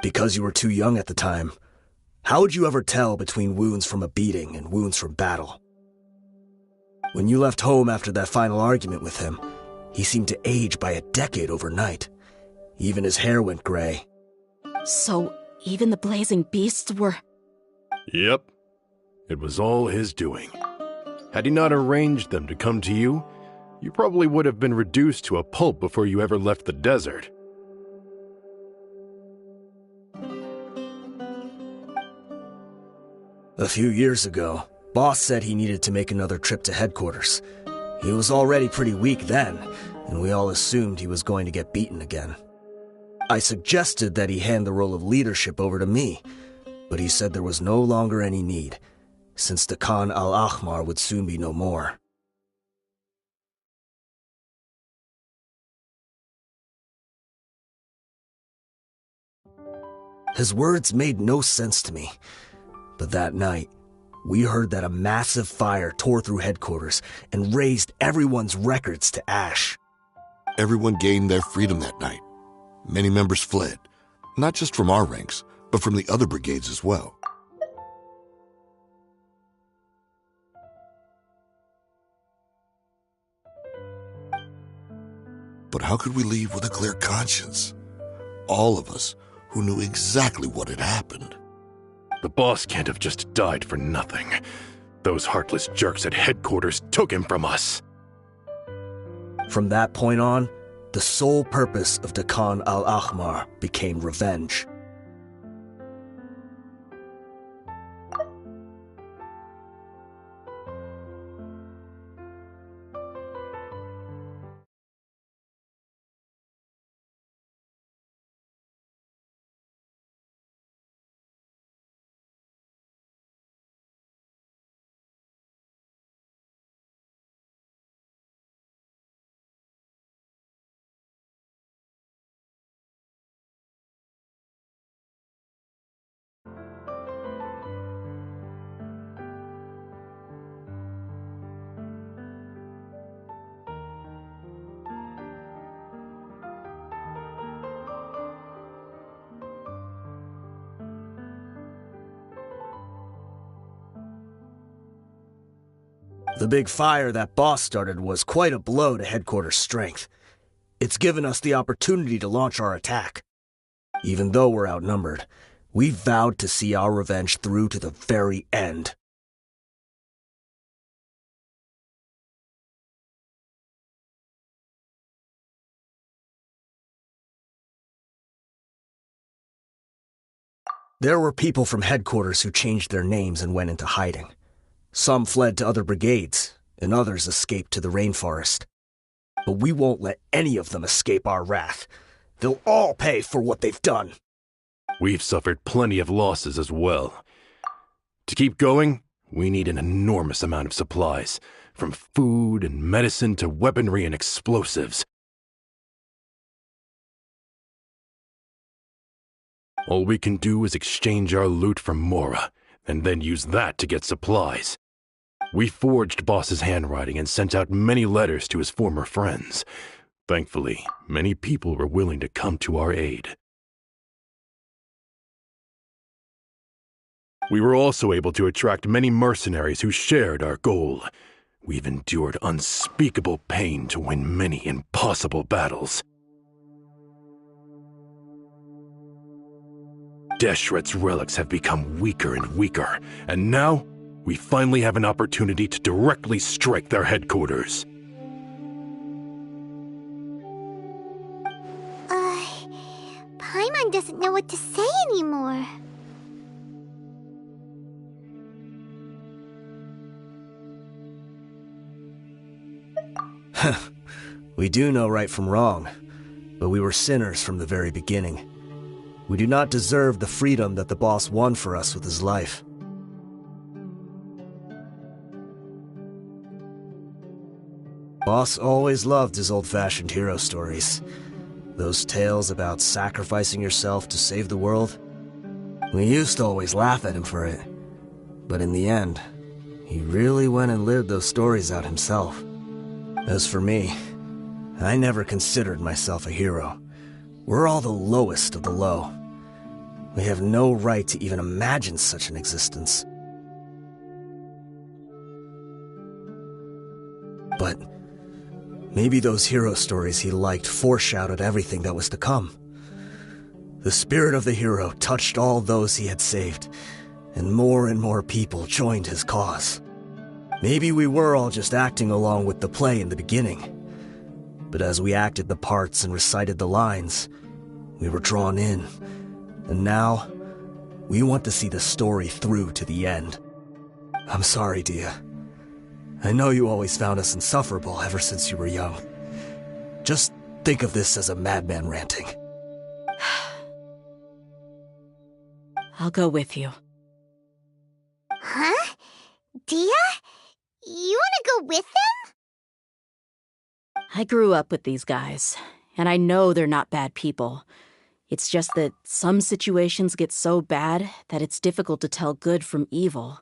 Speaker 11: Because you were too young at the time. How would you ever tell between wounds from a beating and wounds from battle? When you left home after that final argument with him, he seemed to age by a decade overnight. Even his hair went gray.
Speaker 1: So, even the blazing beasts were...
Speaker 10: Yep. It was all his doing. Had he not arranged them to come to you, you probably would have been reduced to a pulp before you ever left the desert.
Speaker 11: A few years ago, Boss said he needed to make another trip to headquarters. He was already pretty weak then, and we all assumed he was going to get beaten again. I suggested that he hand the role of leadership over to me, but he said there was no longer any need. since the Khan al-Ahmar would soon be no more. His words made no sense to me, but that night, we heard that a massive fire tore through headquarters and razed everyone's records to ash.
Speaker 6: Everyone gained their freedom that night. Many members fled, not just from our ranks, but from the other brigades as well. But how could we leave with a clear conscience? All of us who knew exactly what had happened.
Speaker 10: The boss can't have just died for nothing. Those heartless jerks at headquarters took him from us.
Speaker 11: From that point on, the sole purpose of the Khan al-Ahmar became revenge. The big fire that boss started was quite a blow to headquarters' strength. It's given us the opportunity to launch our attack. Even though we're outnumbered, we vowed to see our revenge through to the very end. There were people from headquarters who changed their names and went into hiding. Some fled to other brigades, and others escaped to the rainforest. But we won't let any of them escape our wrath. They'll all pay for what they've done.
Speaker 10: We've suffered plenty of losses as well. To keep going, we need an enormous amount of supplies, from food and medicine to weaponry and explosives. All we can do is exchange our loot from Mora, and then use that to get supplies. We forged Boss's handwriting and sent out many letters to his former friends. Thankfully, many people were willing to come to our aid. We were also able to attract many mercenaries who shared our goal. We've endured unspeakable pain to win many impossible battles. Deshret's relics have become weaker and weaker, and now we finally have an opportunity to directly strike their headquarters.
Speaker 3: Paimon doesn't know what to say anymore.
Speaker 11: We do know right from wrong, but we were sinners from the very beginning. We do not deserve the freedom that the boss won for us with his life. Boss always loved his old-fashioned hero stories. Those tales about sacrificing yourself to save the world. We used to always laugh at him for it. But in the end, he really went and lived those stories out himself. As for me, I never considered myself a hero. We're all the lowest of the low. We have no right to even imagine such an existence. But maybe those hero stories he liked foreshadowed everything that was to come. The spirit of the hero touched all those he had saved, and more people joined his cause. Maybe we were all just acting along with the play in the beginning. But as we acted the parts and recited the lines, we were drawn in. And now, we want to see the story through to the end. I'm sorry, Dia. I know you always found us insufferable ever since you were young. Just think of this as a madman ranting.
Speaker 1: I'll go with you.
Speaker 3: Huh? Dia? You want to go with them?
Speaker 1: I grew up with these guys, and I know they're not bad people. It's just that some situations get so bad that it's difficult to tell good from evil.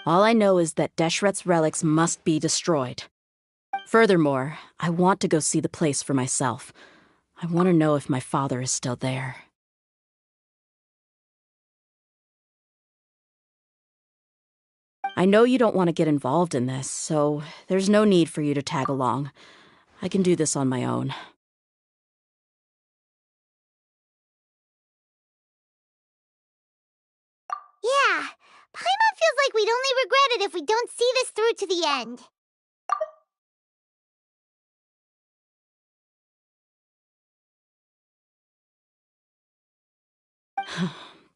Speaker 1: All I know is that Deshret's relics must be destroyed. Furthermore, I want to go see the place for myself. I want to know if my father is still there. I know you don't want to get involved in this, so there's no need for you to tag along. I can do this on my own.
Speaker 3: Yeah, Paimon feels like we'd only regret it if we don't see this through to the end.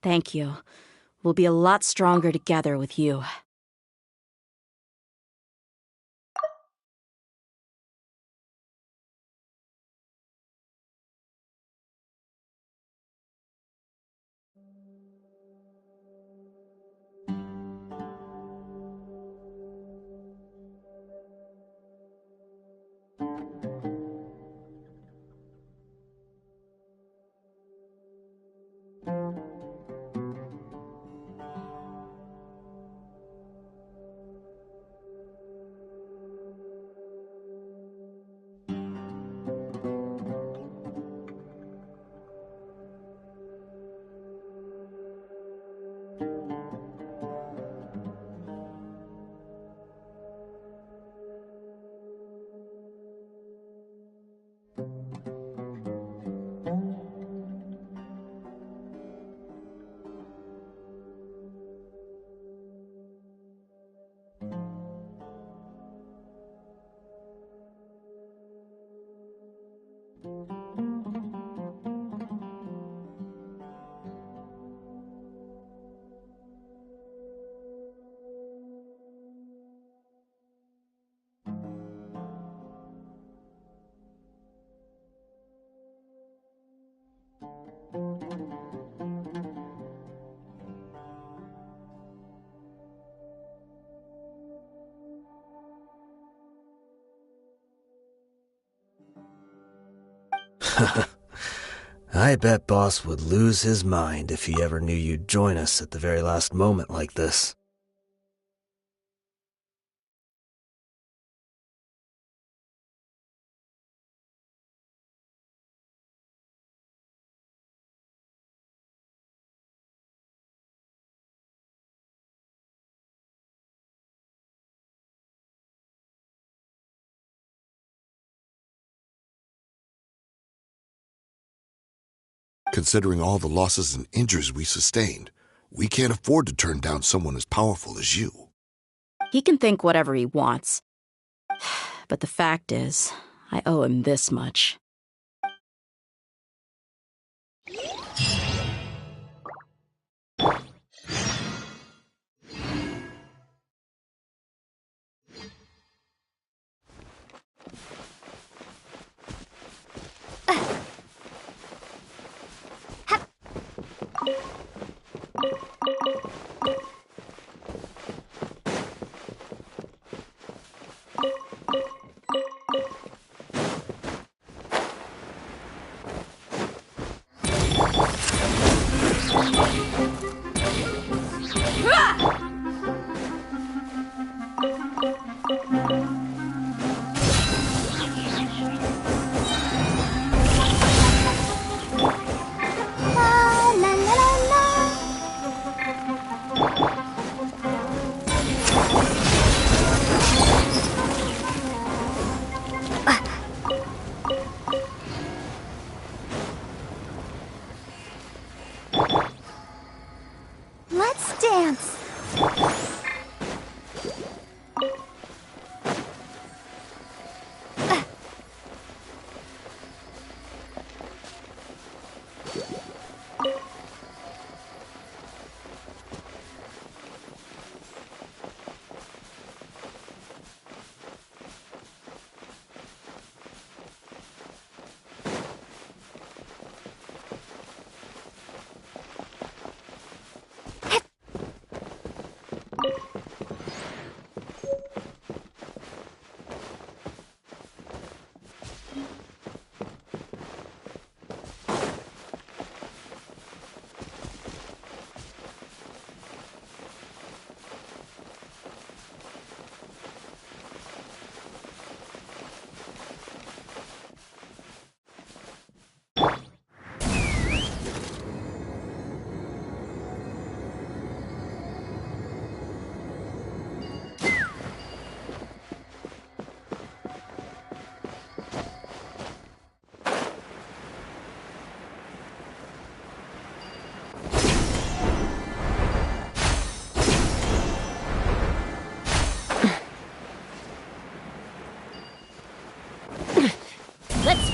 Speaker 1: Thank you. We'll be a lot stronger together with you.
Speaker 11: I bet Boss would lose his mind if he ever knew you'd join us at the very last moment like this.
Speaker 6: Considering all the losses and injuries we sustained, we can't afford to turn down someone as powerful as you.
Speaker 1: He can think whatever he wants. But the fact is, I owe him this much.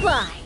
Speaker 5: fly!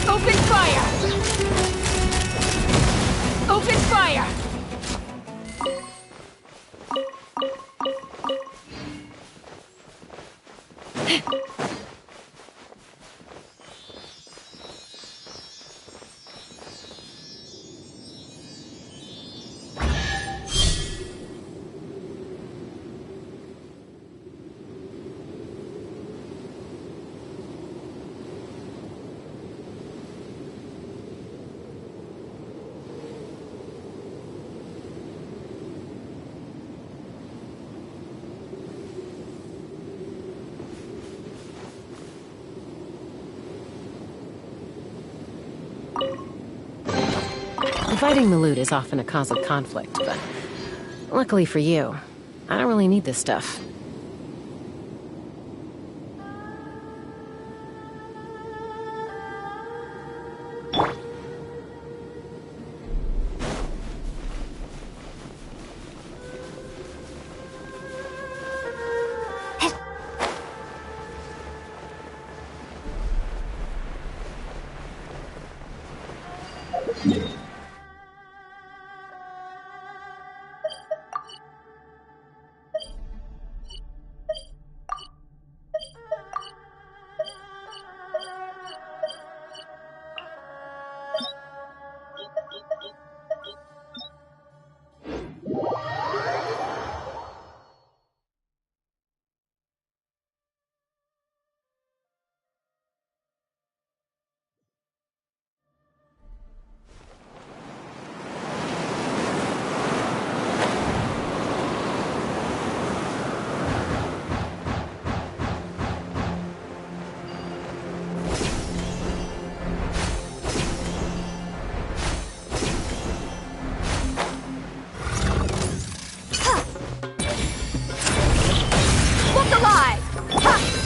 Speaker 5: Open fire! Open fire!
Speaker 8: Dividing the loot is often a cause of conflict, but luckily for you, I don't really need this stuff.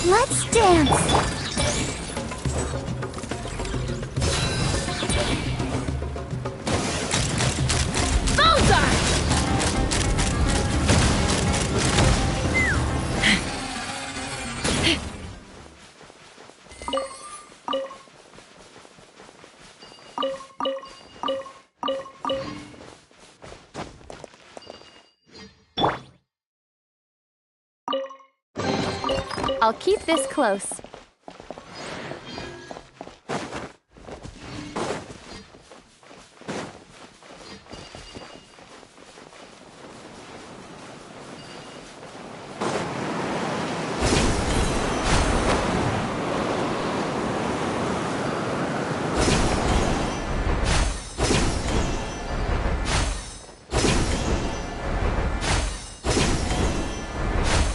Speaker 7: Let's dance!
Speaker 5: I'll keep this close.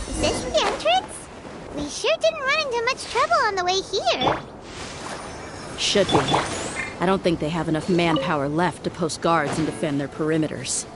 Speaker 3: Is this the entrance? We sure didn't run into much trouble on the way here.
Speaker 1: Should be. I don't think they have enough manpower left to post guards and defend their perimeters.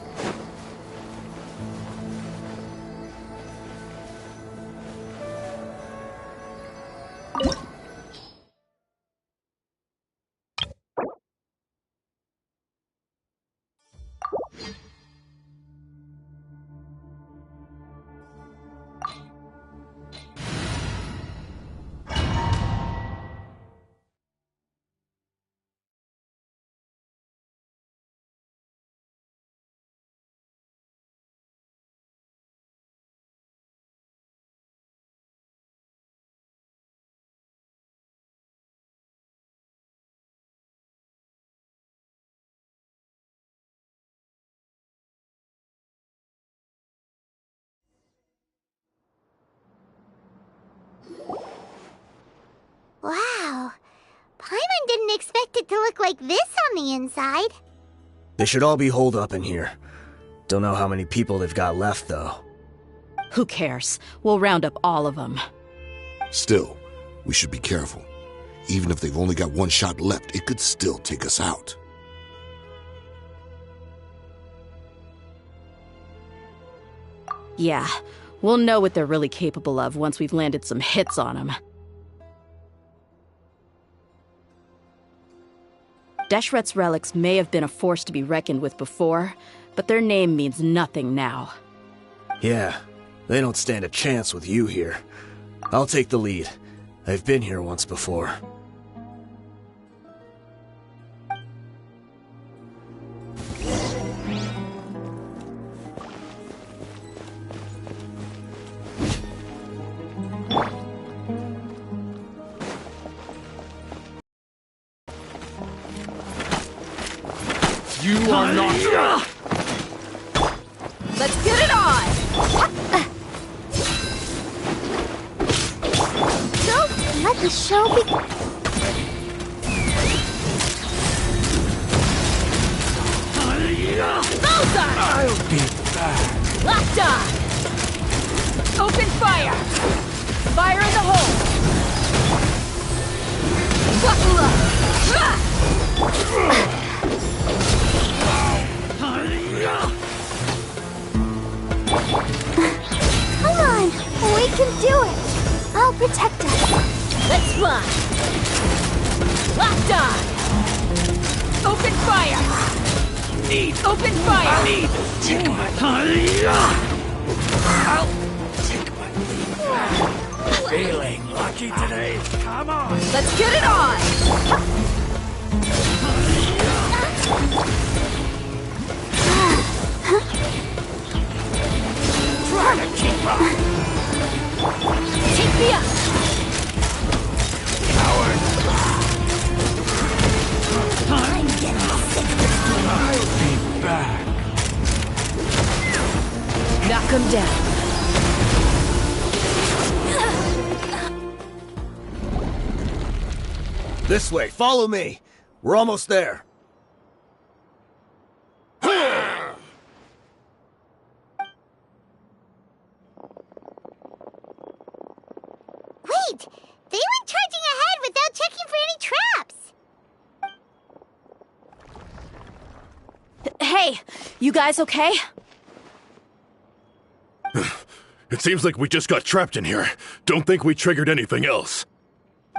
Speaker 3: it to look like this on the inside.
Speaker 11: They should all be holed up in here. Don't know how many people they've got left, though.
Speaker 1: Who cares? We'll round up all of them.
Speaker 6: Still, we should be careful. Even if they've only got one shot left, it could still take us out.
Speaker 1: Yeah, we'll know what they're really capable of once we've landed some hits on them. Deshret's relics may have been a force to be reckoned with before, but their name means nothing now.
Speaker 11: Yeah, they don't stand a chance with you here. I'll take the lead. I've been here once before.
Speaker 9: You are not.
Speaker 5: Let's get it on!
Speaker 7: So, let the show be...
Speaker 5: Bullseye!
Speaker 9: I'll be back.
Speaker 5: Locked on! Open fire! Fire in the hole! Buckle up!
Speaker 7: Come on, we can do it. I'll protect us.
Speaker 5: Let's fly! Locked on! Open fire! Open fire!
Speaker 9: Take my I'll take my lead back. Feeling lucky today? Come on!
Speaker 5: Let's get it on!
Speaker 9: Try to keep up!
Speaker 5: Take me up!
Speaker 9: Coward!
Speaker 5: I'm getting sick of
Speaker 9: I'll be back.
Speaker 5: Knock him down.
Speaker 11: This way, follow me. We're almost there.
Speaker 3: Wait! They went charging ahead without checking for any traps!
Speaker 1: Hey, you guys okay?
Speaker 10: It seems like we just got trapped in here. Don't think we triggered anything else.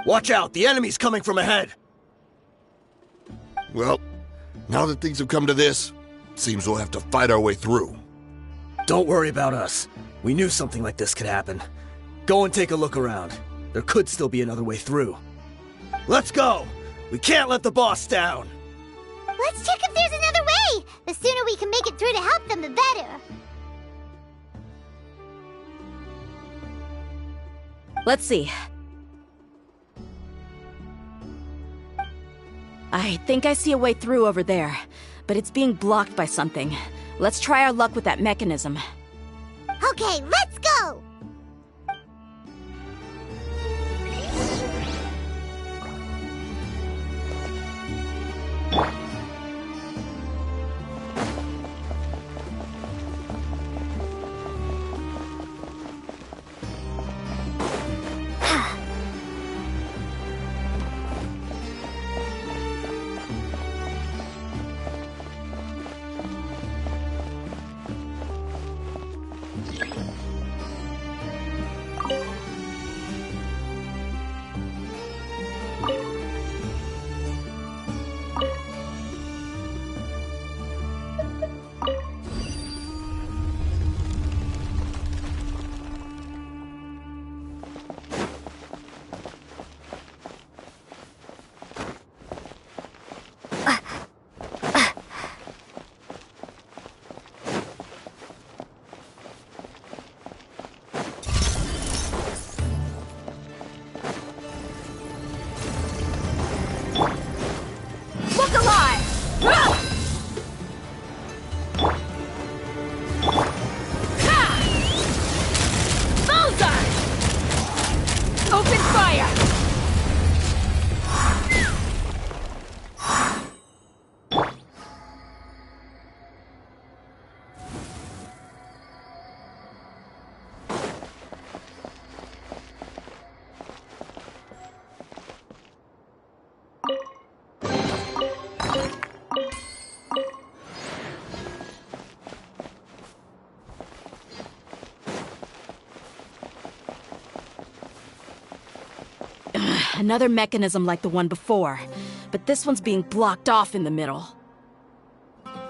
Speaker 11: Watch out, the enemy's coming from ahead.
Speaker 6: Well, now that things have come to this, seems we'll have to fight our way through.
Speaker 11: Don't worry about us. We knew something like this could happen. Go and take a look around. There could still be another way through. Let's go! We can't let the boss down!
Speaker 3: Let's check if there's another way! The sooner we can make it through to help them, the better!
Speaker 1: Let's see. I think I see a way through over there, but it's being blocked by something. Let's try our luck with that mechanism.
Speaker 3: Okay, let's go!
Speaker 1: another mechanism like the one before, but this one's being blocked off in the middle.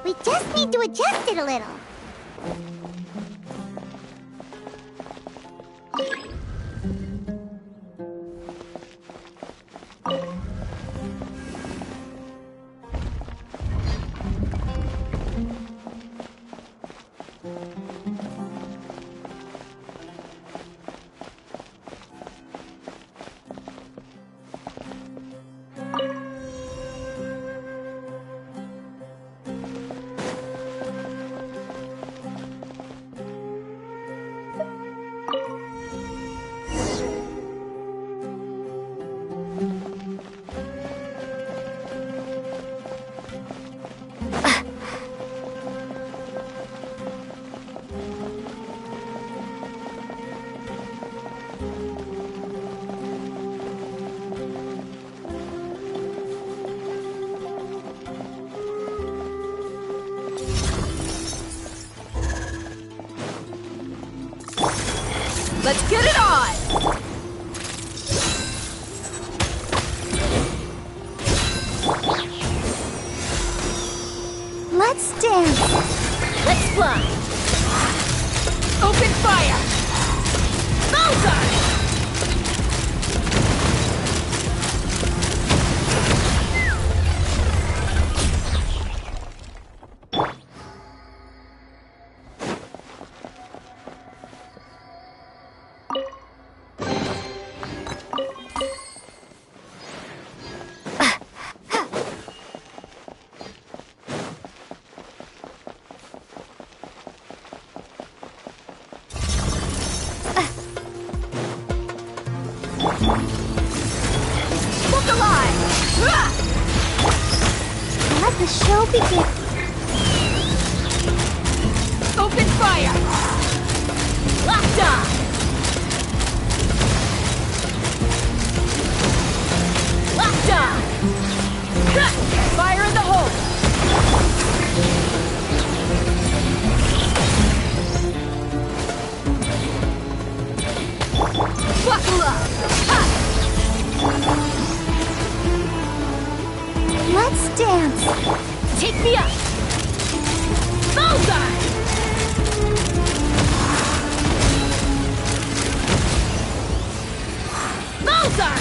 Speaker 3: We just need to adjust it a little.
Speaker 5: Let's get it on!
Speaker 7: Let's dance.
Speaker 5: Let's fly! Open fire! Bullseye! Look alive!
Speaker 7: Let the show begin.
Speaker 5: Open fire! Locked on! Locked on! Fire in the hole! Buckle up! Ha!
Speaker 7: Let's dance.
Speaker 5: Take me up! Bullseye! Bullseye!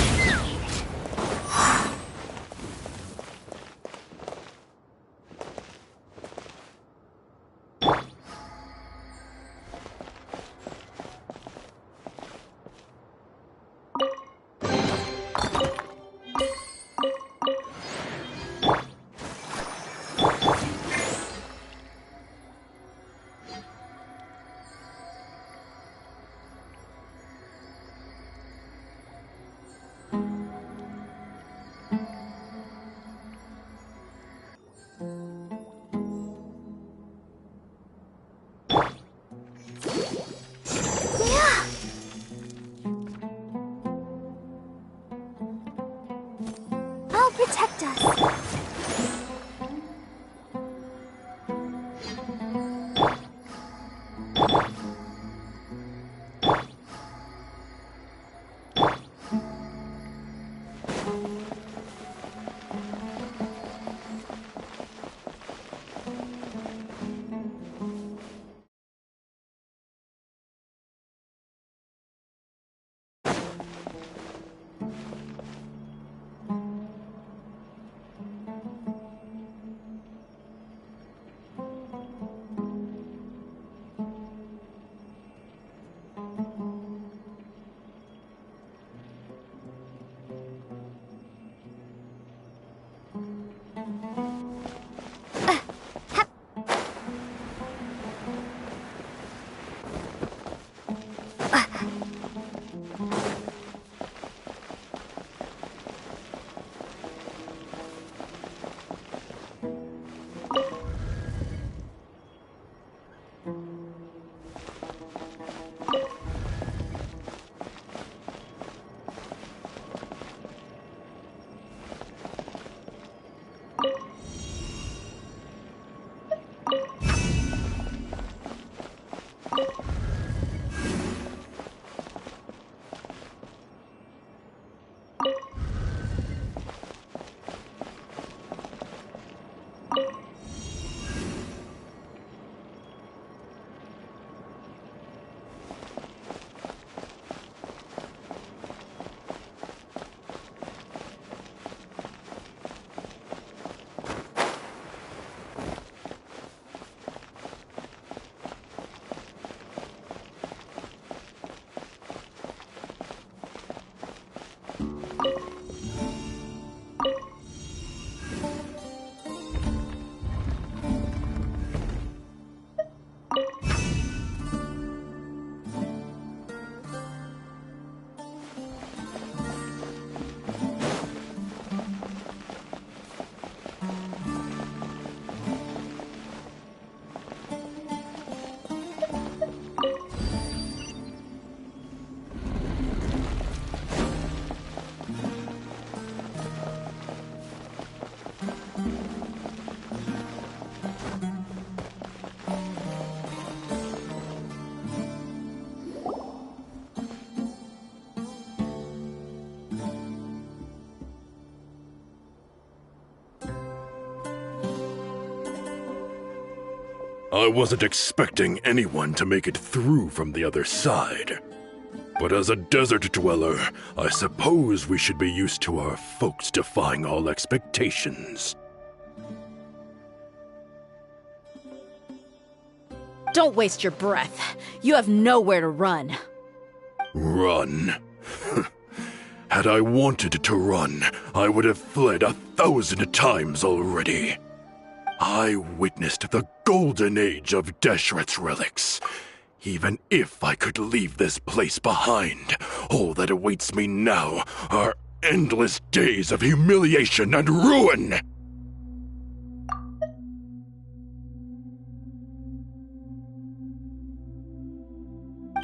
Speaker 10: I wasn't expecting anyone to make it through from the other side. But as a desert dweller, I suppose we should be used to our folks defying all expectations.
Speaker 1: Don't waste your breath. You have nowhere to run.
Speaker 10: Run? Had I wanted to run, I would have fled 1,000 times already. I witnessed the golden age of Deshret's relics. Even if I could leave this place behind, all that awaits me now are endless days of humiliation and ruin!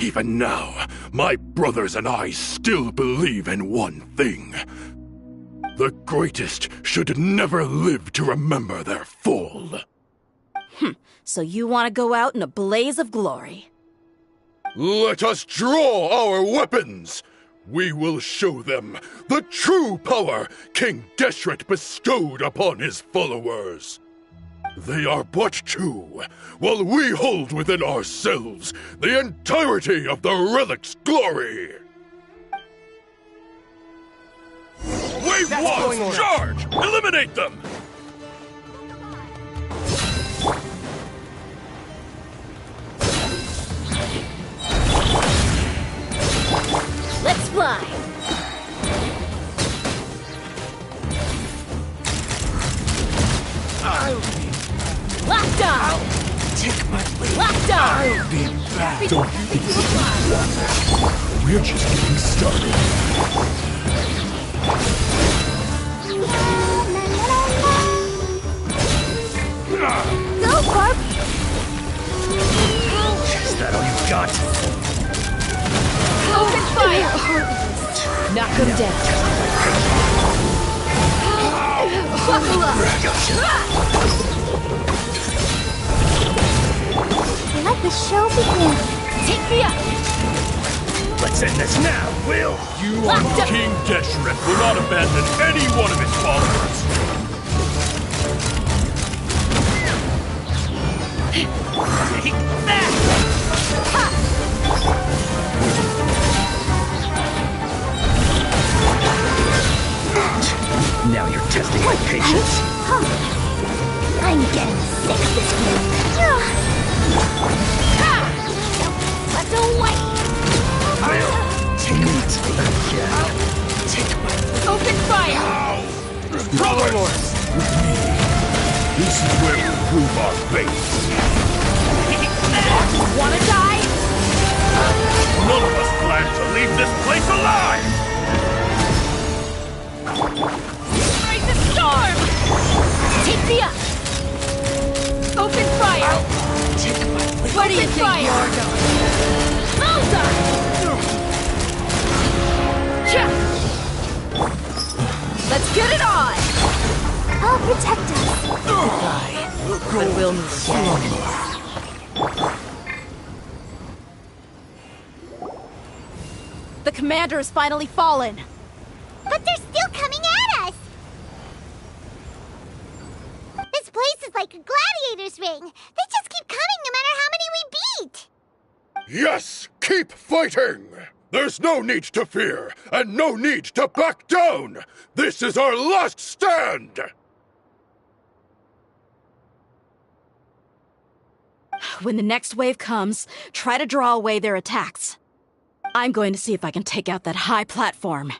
Speaker 10: Even now, my brothers and I still believe in one thing. The greatest should never live to remember their fall.
Speaker 1: So you want to go out in a blaze of glory?
Speaker 10: Let us draw our weapons! We will show them the true power King Deshret bestowed upon his followers. They are but two, while we hold within ourselves the entirety of the relic's glory! Wave one, charge! Eliminate them!
Speaker 5: Let's fly! Locked on!
Speaker 9: Take my lead.
Speaker 5: Locked on!
Speaker 9: I'll be back. Don't think we're just getting started.
Speaker 7: Go, Barb!
Speaker 9: Is that all you got?
Speaker 5: Open fire! Knock him down. Buckle up!
Speaker 7: Let the show begin.
Speaker 5: Take me up!
Speaker 9: Let's end this now, Will.
Speaker 10: You are King Deshret will not abandon any one of his followers.
Speaker 9: Take that! Now you're testing my patience.
Speaker 7: I'm getting sick of this game. Let's away!
Speaker 9: I'll take it. Take my
Speaker 5: Open fire!
Speaker 10: Brothers! With me, this is where we prove our faith.
Speaker 5: Wanna die?
Speaker 10: None of us plan to leave this place alive!
Speaker 5: Raise the storm! Take me up! Open fire!
Speaker 9: take my lead.
Speaker 5: Where do you think you're going? Let's get it on!
Speaker 7: I'll protect us.
Speaker 5: Goodbye. But we'll meet again.
Speaker 1: The commander has finally fallen.
Speaker 3: But they're still coming at us! This place is like a gladiator's ring. They just keep coming no matter how many we beat!
Speaker 10: Yes! Keep fighting! There's no need to fear, and no need to back down! This is our last stand!
Speaker 1: When the next wave comes, try to draw away their attacks. I'm going to see if I can take out that high platform.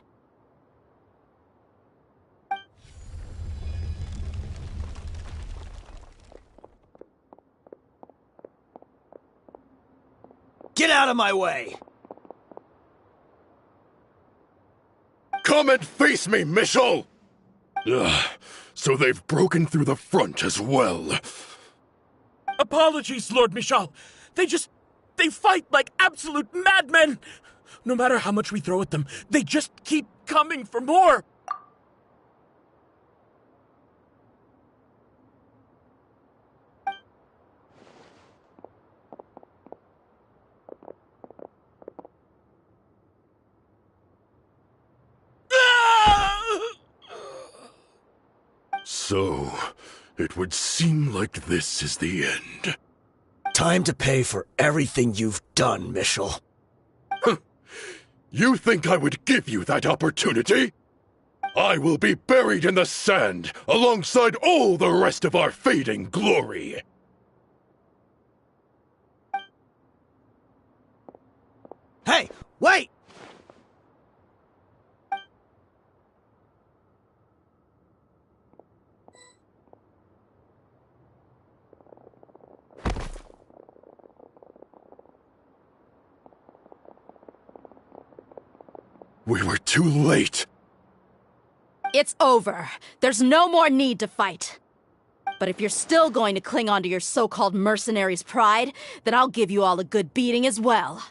Speaker 9: Get out of my way!
Speaker 10: Come and face me, Michel! Ugh, so they've broken through the front as well.
Speaker 12: Apologies, Lord Michal. They fight like absolute madmen! No matter how much we throw at them, they just keep coming for more!
Speaker 10: So, it would seem like this is the end.
Speaker 11: Time to pay for everything you've done, Mitchell.
Speaker 10: You think I would give you that opportunity? I will be buried in the sand alongside all the rest of our fading glory.
Speaker 11: Hey, wait!
Speaker 10: We were too late.
Speaker 1: It's over. There's no more need to fight. But if you're still going to cling on to your so-called mercenary's pride, then I'll give you all a good beating as well.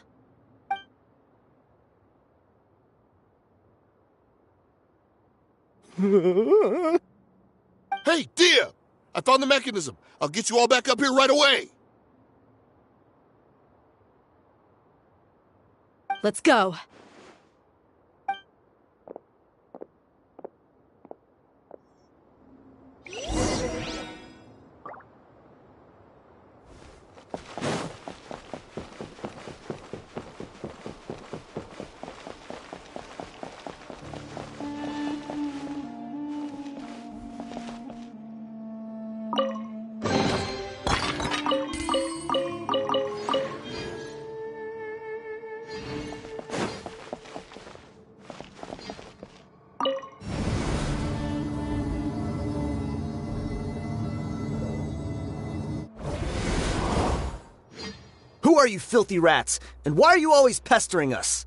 Speaker 6: Hey, Dia! I found the mechanism. I'll get you all back up here right away.
Speaker 1: Let's go.
Speaker 11: Who are you filthy rats? And why are you always pestering us?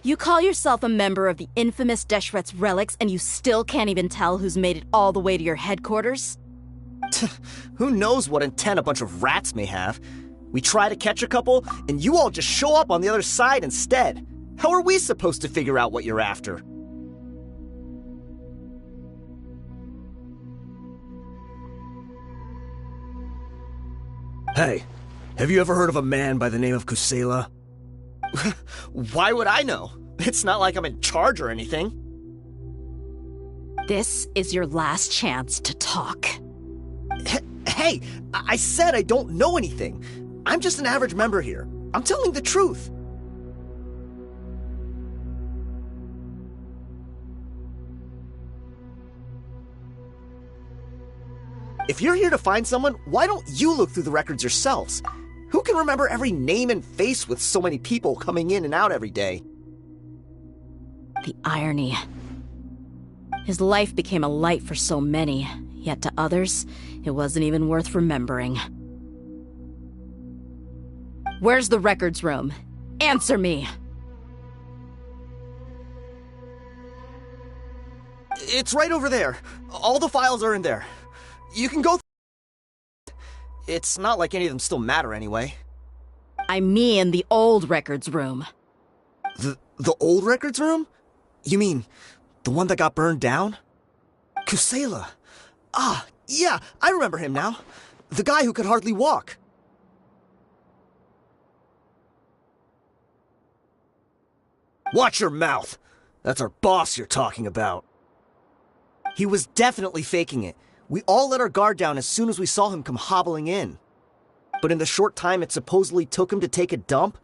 Speaker 1: You call yourself a member of the infamous Deshret's relics and you still can't even tell who's made it all the way to your headquarters?
Speaker 11: Who knows what intent a bunch of rats may have? We try to catch a couple, and you all just show up on the other side instead. How are we supposed to figure out what you're after? Hey, have you ever heard of a man by the name of Kusela? Why would I know? It's not like I'm in charge or anything.
Speaker 1: This is your last chance to talk.
Speaker 11: Hey, I said I don't know anything. I'm just an average member here. I'm telling the truth. If you're here to find someone, why don't you look through the records yourselves? Who can remember every name and face with so many people coming in and out every day?
Speaker 1: The irony. His life became a light for so many, yet to others, it wasn't even worth remembering. Where's the records room? Answer me!
Speaker 11: It's right over there. All the files are in there. You can go It's not like any of them still matter anyway.
Speaker 1: I mean the old records room.
Speaker 11: The old records room? You mean the one that got burned down? Kusela. Ah, yeah, I remember him now. The guy who could hardly walk. Watch your mouth. That's our boss you're talking about. He was definitely faking it. We all let our guard down as soon as we saw him come hobbling in. But in the short time it supposedly took him to take a dump,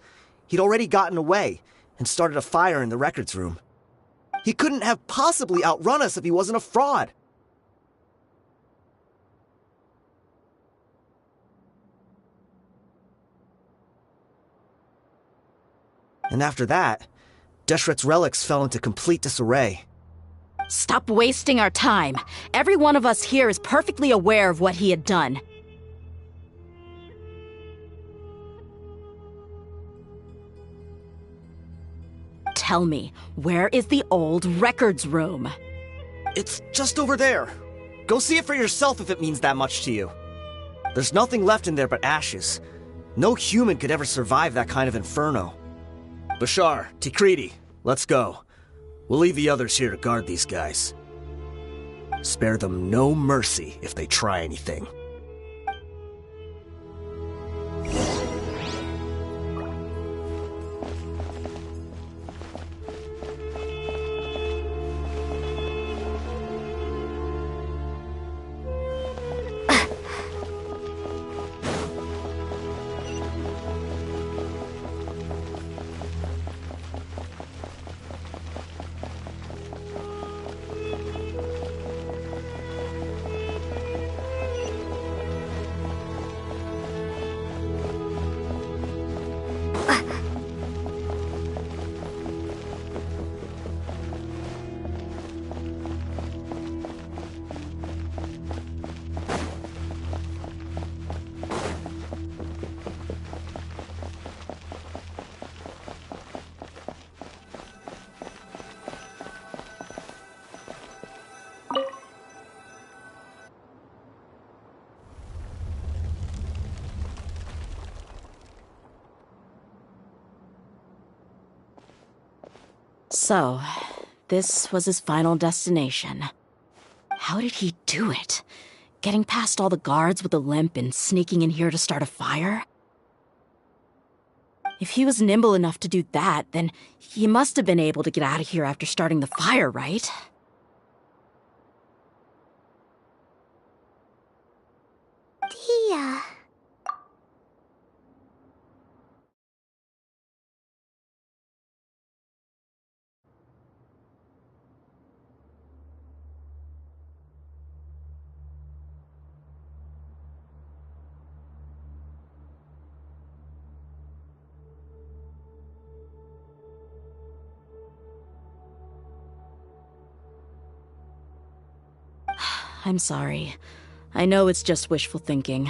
Speaker 11: he'd already gotten away and started a fire in the records room. He couldn't have possibly outrun us if he wasn't a fraud. And after that, Deshret's relics fell into complete disarray.
Speaker 1: Stop wasting our time. Every one of us here is perfectly aware of what he had done. Tell me, where is the old records room?
Speaker 11: It's just over there. Go see it for yourself if it means that much to you. There's nothing left in there but ashes. No human could ever survive that kind of inferno. Bashar, Tikriti, let's go. We'll leave the others here to guard these guys. Spare them no mercy if they try anything.
Speaker 1: So, this was his final destination. How did he do it? Getting past all the guards with a limp and sneaking in here to start a fire? If he was nimble enough to do that, then he must have been able to get out of here after starting the fire, right?
Speaker 3: Tia.
Speaker 1: I'm sorry. I know it's just wishful thinking.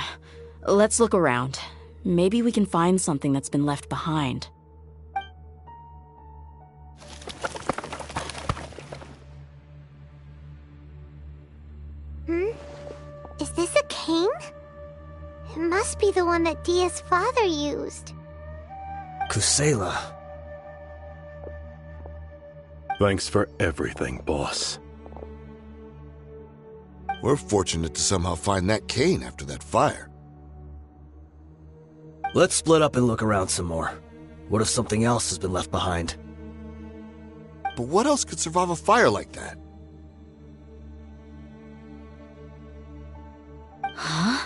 Speaker 1: Let's look around. Maybe we can find something that's been left behind.
Speaker 3: Is this a cane? It must be the one that Dia's father used.
Speaker 11: Kusela.
Speaker 10: Thanks for everything, boss.
Speaker 6: We're fortunate to somehow find that cane after that fire.
Speaker 11: Let's split up and look around some more. What if something else has been left behind?
Speaker 6: But what else could survive a fire like that?
Speaker 1: Huh?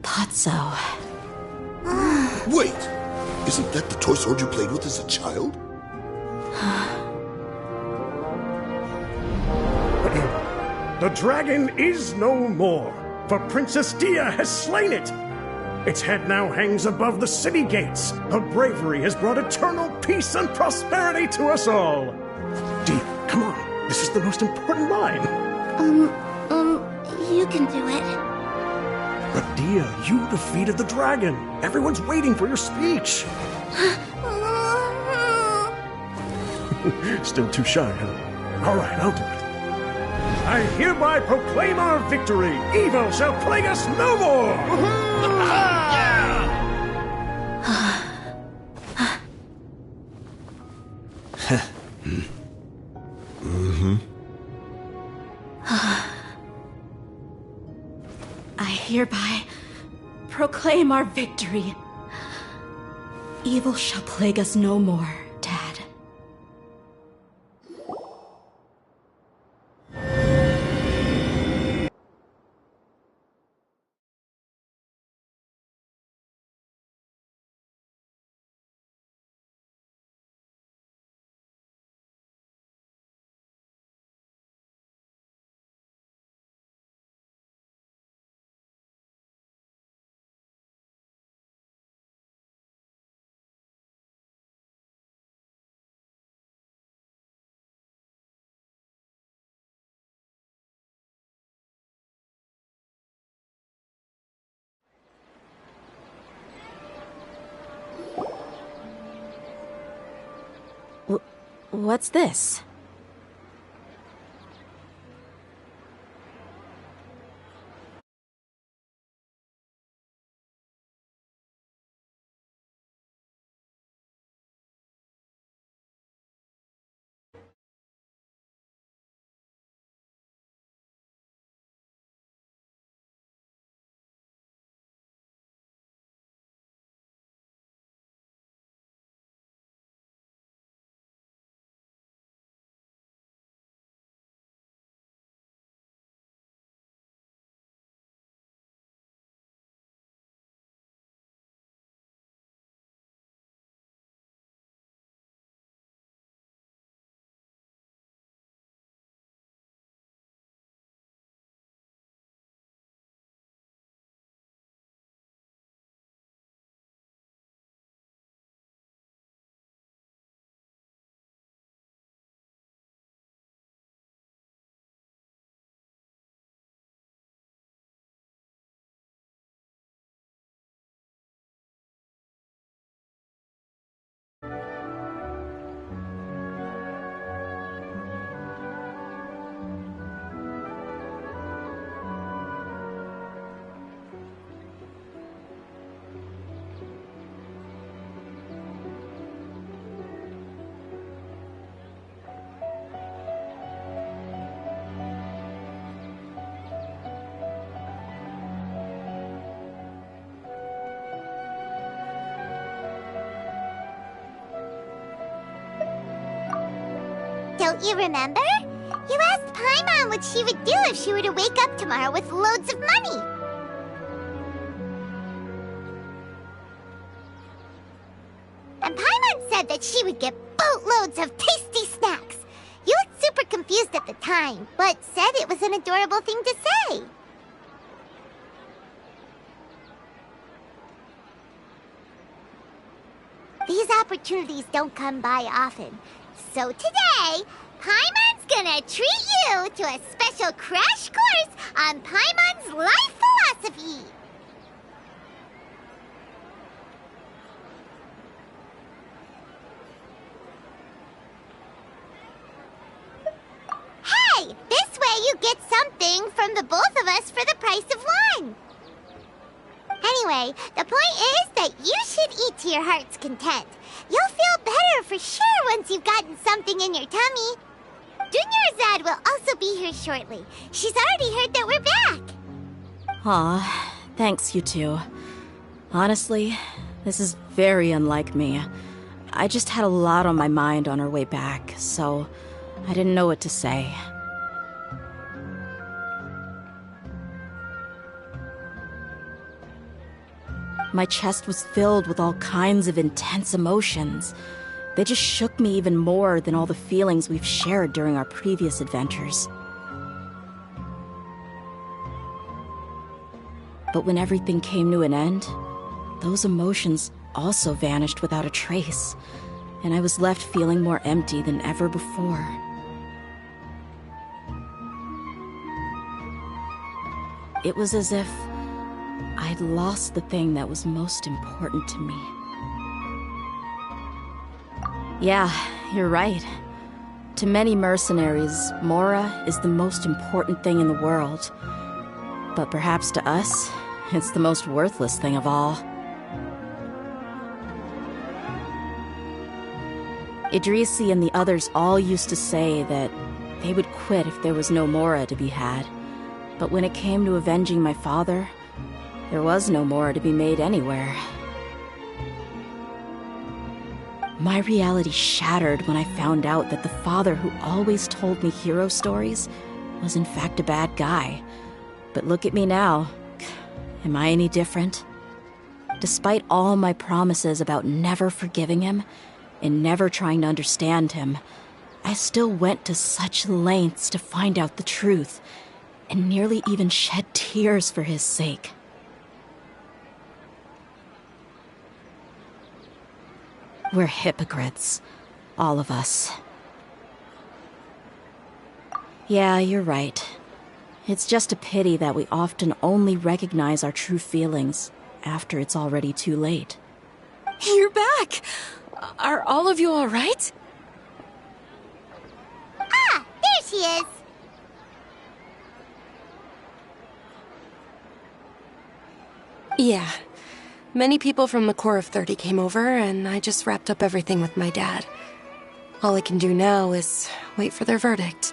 Speaker 1: Thought so.
Speaker 6: Wait! Isn't that the toy sword you played with as a child?
Speaker 13: The dragon is no more, for Princess Dia has slain it. Its head now hangs above the city gates. Her bravery has brought eternal peace and prosperity to us all. Dia, come on. This is the most important line.
Speaker 3: You can do it.
Speaker 13: But Dia, you defeated the dragon. Everyone's waiting for your speech. Still too shy, huh? All right, I'll do it. I hereby proclaim our victory. Evil shall plague us no more.
Speaker 1: I hereby proclaim our victory. Evil shall plague us no more, Dad. What's this?
Speaker 3: don't you remember? You asked Paimon what she would do if she were to wake up tomorrow with loads of money. And Paimon said that she would get boatloads of tasty snacks. You looked super confused at the time, but said it was an adorable thing to say. These opportunities don't come by often. So today, Paimon's gonna treat you to a special crash course on Paimon's life philosophy. Hey, this way you get something from the both of us for the price of one. Anyway, the point is that you should eat to your heart's content. You'll feel better for sure once you've gotten something in your tummy. Dunyarzad will also be here shortly. She's already heard that we're back.
Speaker 1: Aw, thanks you two. Honestly, this is very unlike me. I just had a lot on my mind on our way back, so I didn't know what to say. My chest was filled with all kinds of intense emotions. They just shook me even more than all the feelings we've shared during our previous adventures. But when everything came to an end, those emotions also vanished without a trace, and I was left feeling more empty than ever before. It was as if I'd lost the thing that was most important to me. Yeah, you're right. To many mercenaries, Mora is the most important thing in the world. But perhaps to us, it's the most worthless thing of all. Idrisi and the others all used to say that they would quit if there was no Mora to be had. But when it came to avenging my father, there was no Mora to be made anywhere. My reality shattered when I found out that the father who always told me hero stories was in fact a bad guy. But look at me now. Am I any different? Despite all my promises about never forgiving him and never trying to understand him, I still went to such lengths to find out the truth, and nearly even shed tears for his sake. We're hypocrites, all of us. Yeah, you're right. It's just a pity that we often only recognize our true feelings after it's already too late.
Speaker 2: You're back! Are all of you all right?
Speaker 3: Ah, there she is!
Speaker 2: Yeah. Many people from the Corps of 30 came over, and I just wrapped up everything with my dad. All I can do now is wait for their verdict.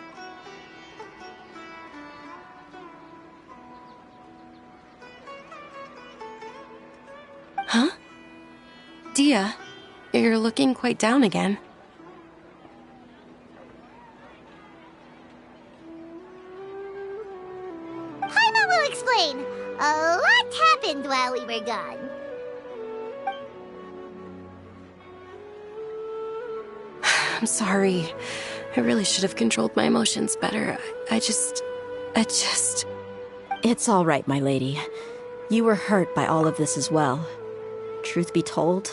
Speaker 2: Huh? Dia, you're looking quite down again.
Speaker 3: Paimon will explain. A lot happened while we were gone.
Speaker 2: I'm sorry. I really should have controlled my emotions better. I just...
Speaker 1: It's all right, my lady. You were hurt by all of this as well. Truth be told,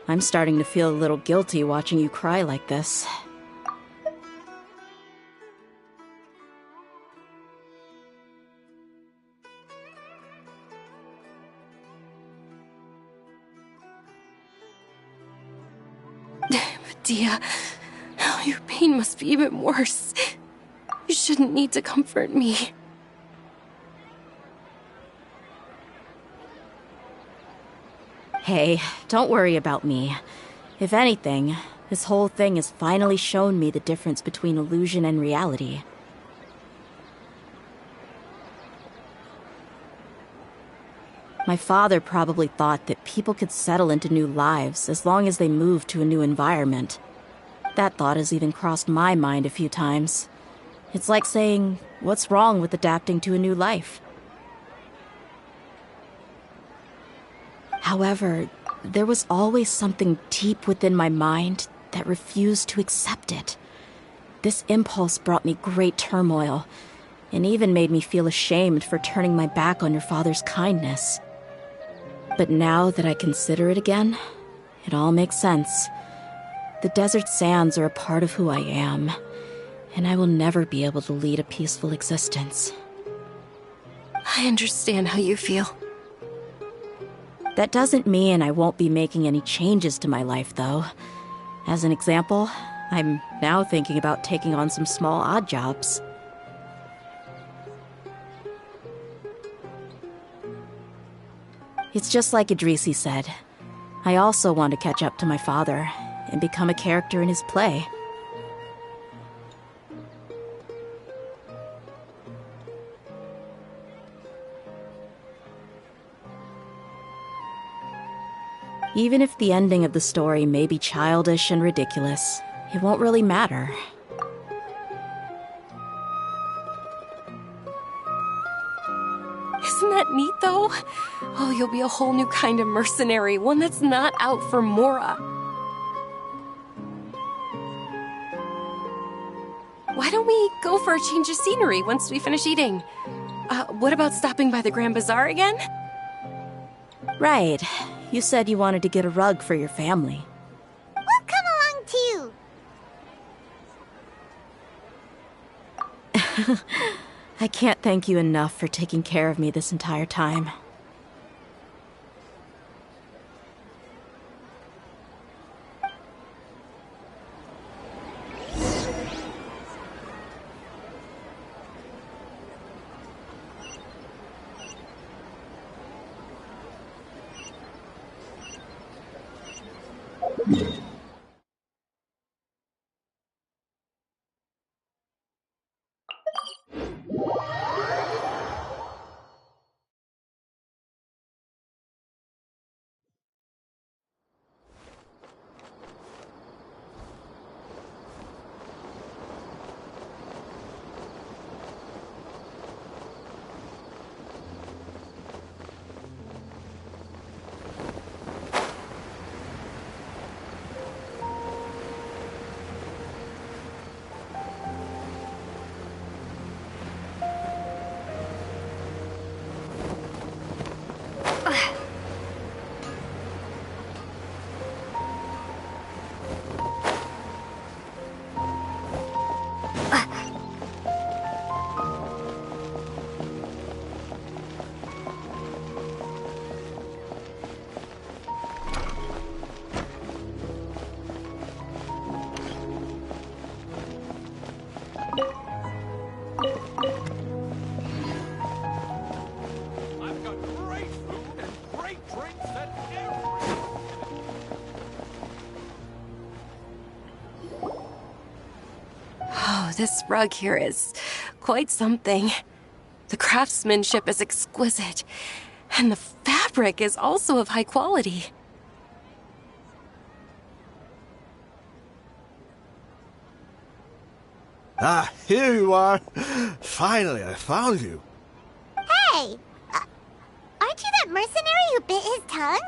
Speaker 1: I'm starting to feel a little guilty watching you cry like this.
Speaker 2: Dia, your pain must be even worse. You shouldn't need to comfort me.
Speaker 1: Hey, don't worry about me. If anything, this whole thing has finally shown me the difference between illusion and reality. My father probably thought that people could settle into new lives as long as they moved to a new environment. That thought has even crossed my mind a few times. It's like saying, what's wrong with adapting to a new life? However, there was always something deep within my mind that refused to accept it. This impulse brought me great turmoil, and even made me feel ashamed for turning my back on your father's kindness. But now that I consider it again, it all makes sense. The desert sands are a part of who I am, and I will never be able to lead a peaceful existence.
Speaker 2: I understand how you feel.
Speaker 1: That doesn't mean I won't be making any changes to my life, though. As an example, I'm now thinking about taking on some small odd jobs. It's just like Idrisi said. I also want to catch up to my father and become a character in his play. Even if the ending of the story may be childish and ridiculous, it won't really matter.
Speaker 2: Isn't that neat, though? Oh, you'll be a whole new kind of mercenary, one that's not out for Mora. Why don't we go for a change of scenery once we finish eating? What about stopping by the Grand Bazaar again?
Speaker 1: Right. You said you wanted to get a rug for your family.
Speaker 3: We'll come along too.
Speaker 1: I can't thank you enough for taking care of me this entire time.
Speaker 2: This rug here is quite something. The craftsmanship is exquisite, and the fabric is also of high quality.
Speaker 11: Ah, here you are. Finally, I found you.
Speaker 3: Hey! Aren't you that mercenary who bit his tongue?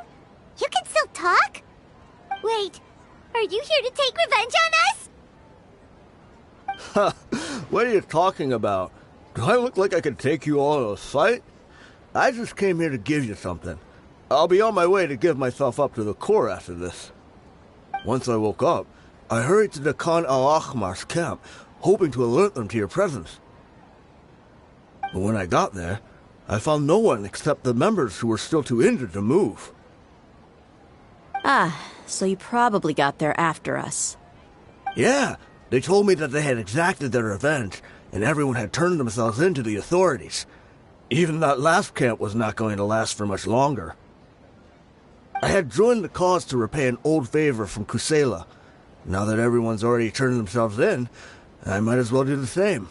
Speaker 3: You can still talk? Wait, are you here to take revenge on us?
Speaker 11: What are you talking about? Do I look like I could take you all in a fight? I just came here to give you something. I'll be on my way to give myself up to the Corps after this. Once I woke up, I hurried to the Khan al-Ahmar's camp, hoping to alert them to your presence. But when I got there, I found no one except the members who were still too injured to move.
Speaker 1: Ah, so you probably got there after us.
Speaker 11: Yeah, they told me that they had exacted their revenge, and everyone had turned themselves in to the authorities. Even that last camp was not going to last for much longer. I had joined the cause to repay an old favor from Kusela. Now that everyone's already turned themselves in, I might as well do the same.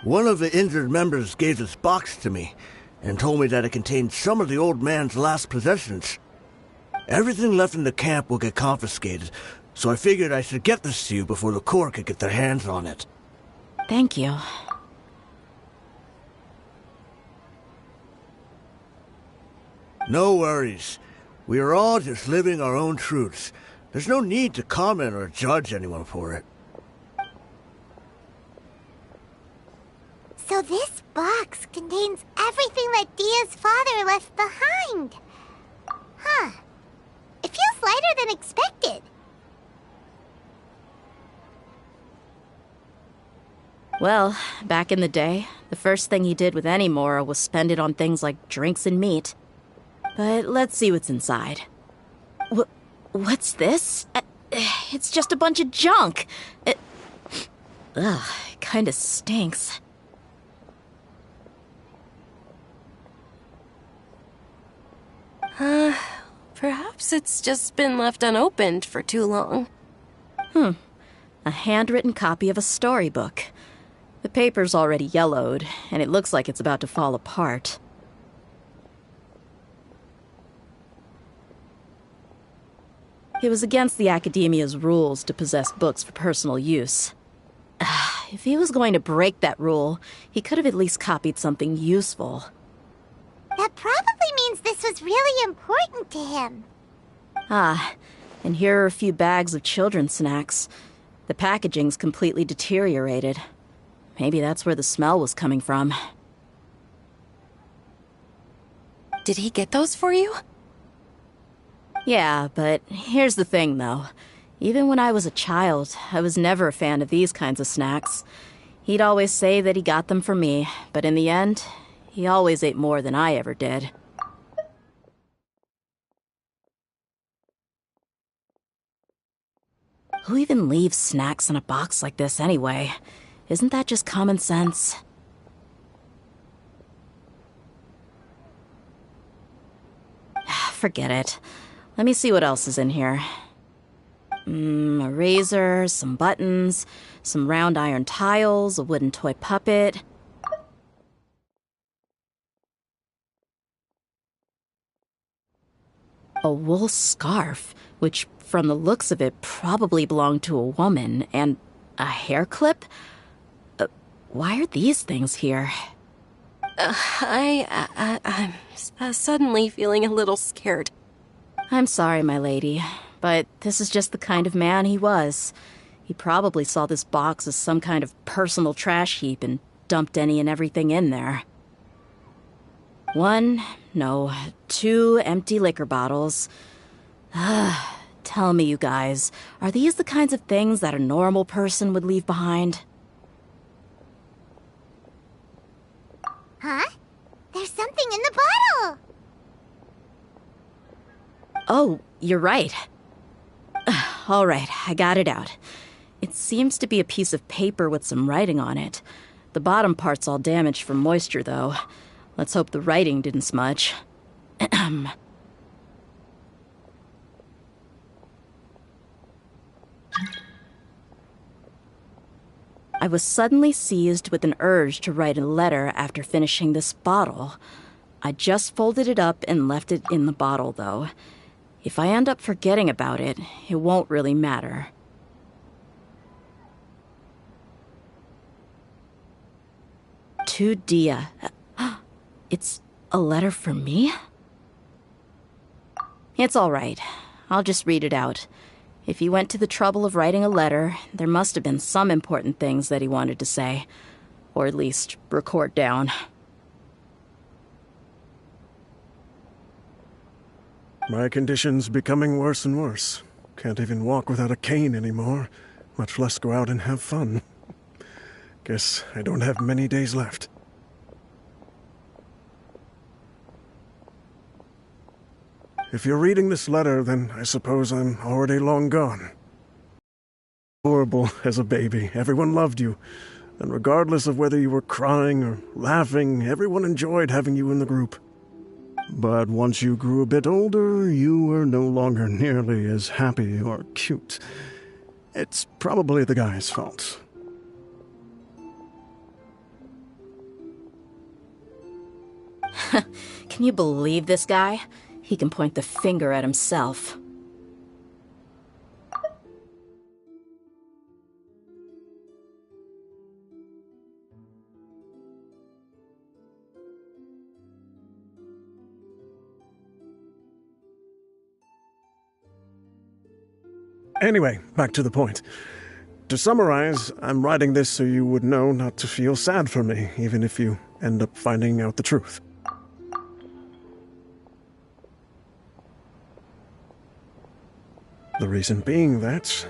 Speaker 11: One of the injured members gave this box to me, and told me that it contained some of the old man's last possessions. Everything left in the camp will get confiscated, so I figured I should get this to you before the Corps could get their hands on it.
Speaker 1: Thank you.
Speaker 11: No worries. We are all just living our own truths. There's no need to comment or judge anyone for it.
Speaker 3: So this box contains everything that Dia's father left behind. Huh. It feels lighter than expected.
Speaker 1: Well, back in the day, the first thing he did with any moral was spend it on things like drinks and meat. But let's see what's inside. What's this? It's just a bunch of junk. It kinda stinks.
Speaker 2: Perhaps it's just been left unopened for too long.
Speaker 1: A handwritten copy of a storybook. The paper's already yellowed, and it looks like it's about to fall apart. It was against the Academia's rules to possess books for personal use. If he was going to break that rule, he could have at least copied something useful.
Speaker 3: That probably means this was really important to him.
Speaker 1: And here are a few bags of children's snacks. The packaging's completely deteriorated. Maybe that's where the smell was coming from.
Speaker 2: Did he get those for you?
Speaker 1: Yeah, but here's the thing, though. Even when I was a child, I was never a fan of these kinds of snacks. He'd always say that he got them for me, but in the end, he always ate more than I ever did. Who even leaves snacks in a box like this anyway? Isn't that just common sense? Forget it. Let me see what else is in here. A razor, some buttons, some round iron tiles, a wooden toy puppet. A wool scarf, which, from the looks of it, probably belonged to a woman, and a hair clip? Why are these things here?
Speaker 2: I'm suddenly feeling a little scared.
Speaker 1: I'm sorry, my lady, but this is just the kind of man he was. He probably saw this box as some kind of personal trash heap and dumped any and everything in there. 2 empty liquor bottles. Tell me, you guys, are these the kinds of things that a normal person would leave behind?
Speaker 3: Huh? There's something in the bottle!
Speaker 1: Oh, you're right. All right, I got it out. It seems to be a piece of paper with some writing on it. The bottom part's all damaged from moisture, though. Let's hope the writing didn't smudge. I was suddenly seized with an urge to write a letter after finishing this bottle. I just folded it up and left it in the bottle, though. If I end up forgetting about it, it won't really matter. To Dia. It's a letter for me? It's all right. I'll just read it out. If he went to the trouble of writing a letter, there must have been some important things that he wanted to say. Or at least record down.
Speaker 13: My condition's becoming worse and worse. Can't even walk without a cane anymore, much less go out and have fun. Guess I don't have many days left. If you're reading this letter, then I suppose I'm already long gone. Horrible as a baby. Everyone loved you. And regardless of whether you were crying or laughing, everyone enjoyed having you in the group. But once you grew a bit older, you were no longer nearly as happy or cute. It's probably the guy's fault.
Speaker 1: Can you believe this guy? He can point the finger at himself.
Speaker 13: Anyway, back to the point. To summarize, I'm writing this so you would know not to feel sad for me, even if you end up finding out the truth. The reason being that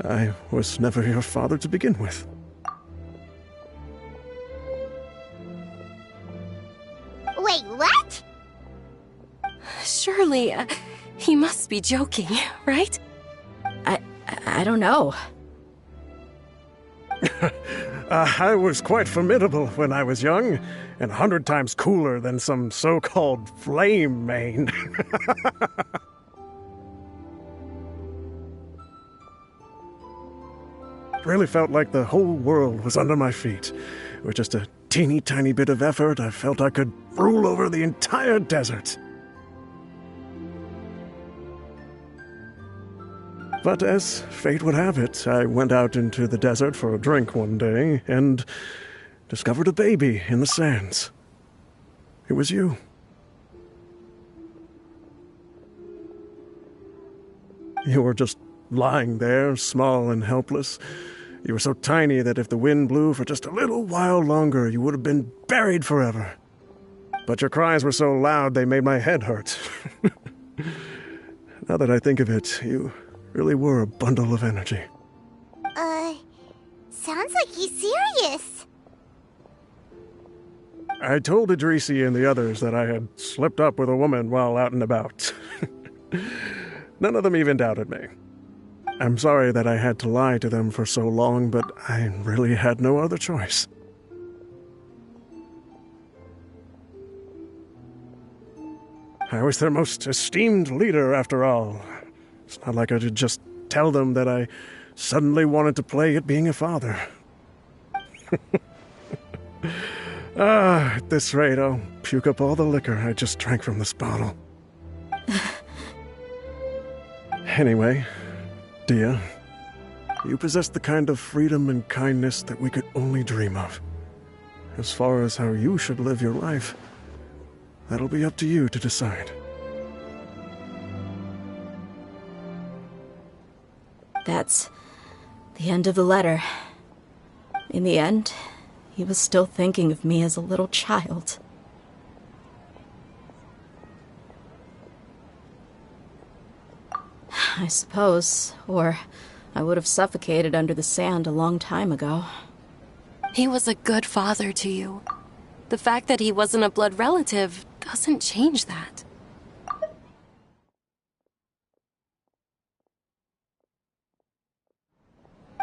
Speaker 13: I was never your father to begin with.
Speaker 3: Wait, what?
Speaker 2: Surely, he must be joking, right?
Speaker 1: I don't know.
Speaker 13: I was quite formidable when I was young, and 100 times cooler than some so-called flame main. Really felt like the whole world was under my feet. With just a teeny tiny bit of effort, I felt I could rule over the entire desert. But as fate would have it, I went out into the desert for a drink one day and discovered a baby in the sands. It was you. You were just lying there, small and helpless. You were so tiny that if the wind blew for just a little while longer, you would have been buried forever. But your cries were so loud they made my head hurt. Now that I think of it, you really were a bundle of energy.
Speaker 3: Sounds like he's serious.
Speaker 13: I told Idrisi and the others that I had slipped up with a woman while out and about. None of them even doubted me. I'm sorry that I had to lie to them for so long, but I really had no other choice. I was their most esteemed leader, after all. It's not like I could just tell them that I suddenly wanted to play at being a father. At this rate, I'll puke up all the liquor I just drank from this bottle. Anyway, Dia, you possess the kind of freedom and kindness that we could only dream of. As far as how you should live your life, that'll be up to you to decide.
Speaker 1: That's the end of the letter. In the end, he was still thinking of me as a little child. I suppose, or I would have suffocated under the sand a long time ago.
Speaker 2: He was a good father to you. The fact that he wasn't a blood relative doesn't change that.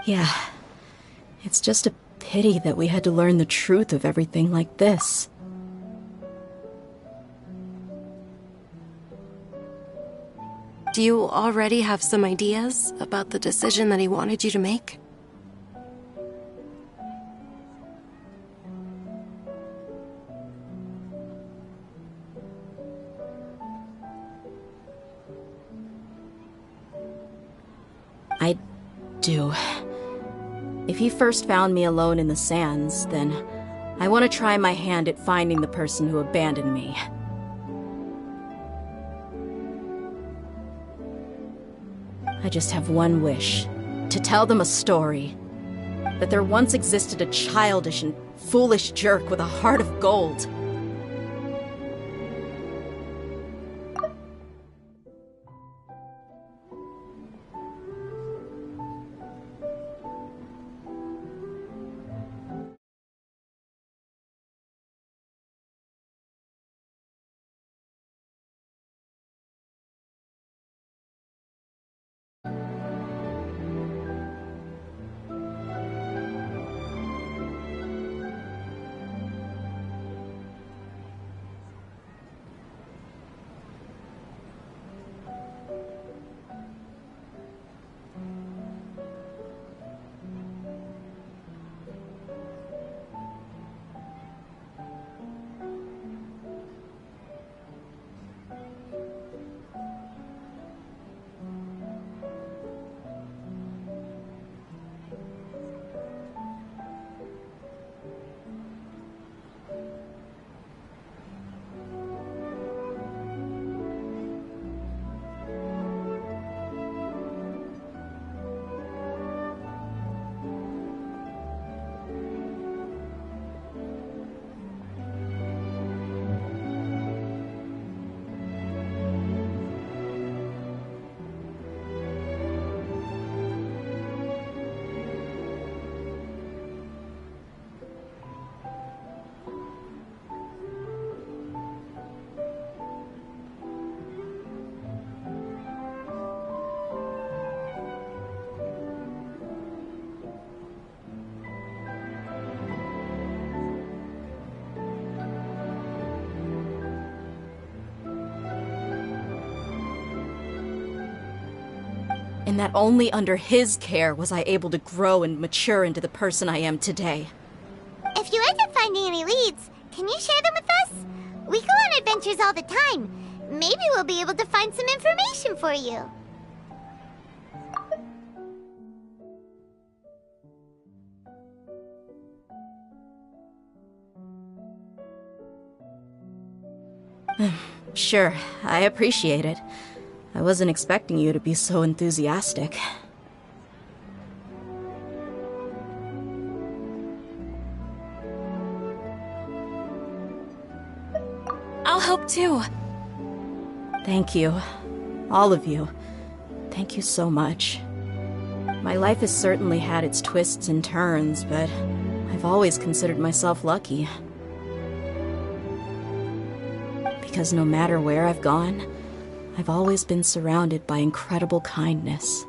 Speaker 1: Yeah, it's just a pity that we had to learn the truth of everything like this.
Speaker 2: Do you already have some ideas about the decision that he wanted you to make?
Speaker 1: I do. If he first found me alone in the sands, then I want to try my hand at finding the person who abandoned me. I just have one wish. To tell them a story. That there once existed a childish and foolish jerk with a heart of gold. and that only under his care was I able to grow and mature into the person I am today.
Speaker 3: If you end up finding any leads, can you share them with us? We go on adventures all the time. Maybe we'll be able to find some information for you.
Speaker 1: Sure, I appreciate it. I wasn't expecting you to be so enthusiastic.
Speaker 2: I'll help too.
Speaker 1: Thank you. All of you. Thank you so much. My life has certainly had its twists and turns, but I've always considered myself lucky. Because no matter where I've gone, I've always been surrounded by incredible kindness.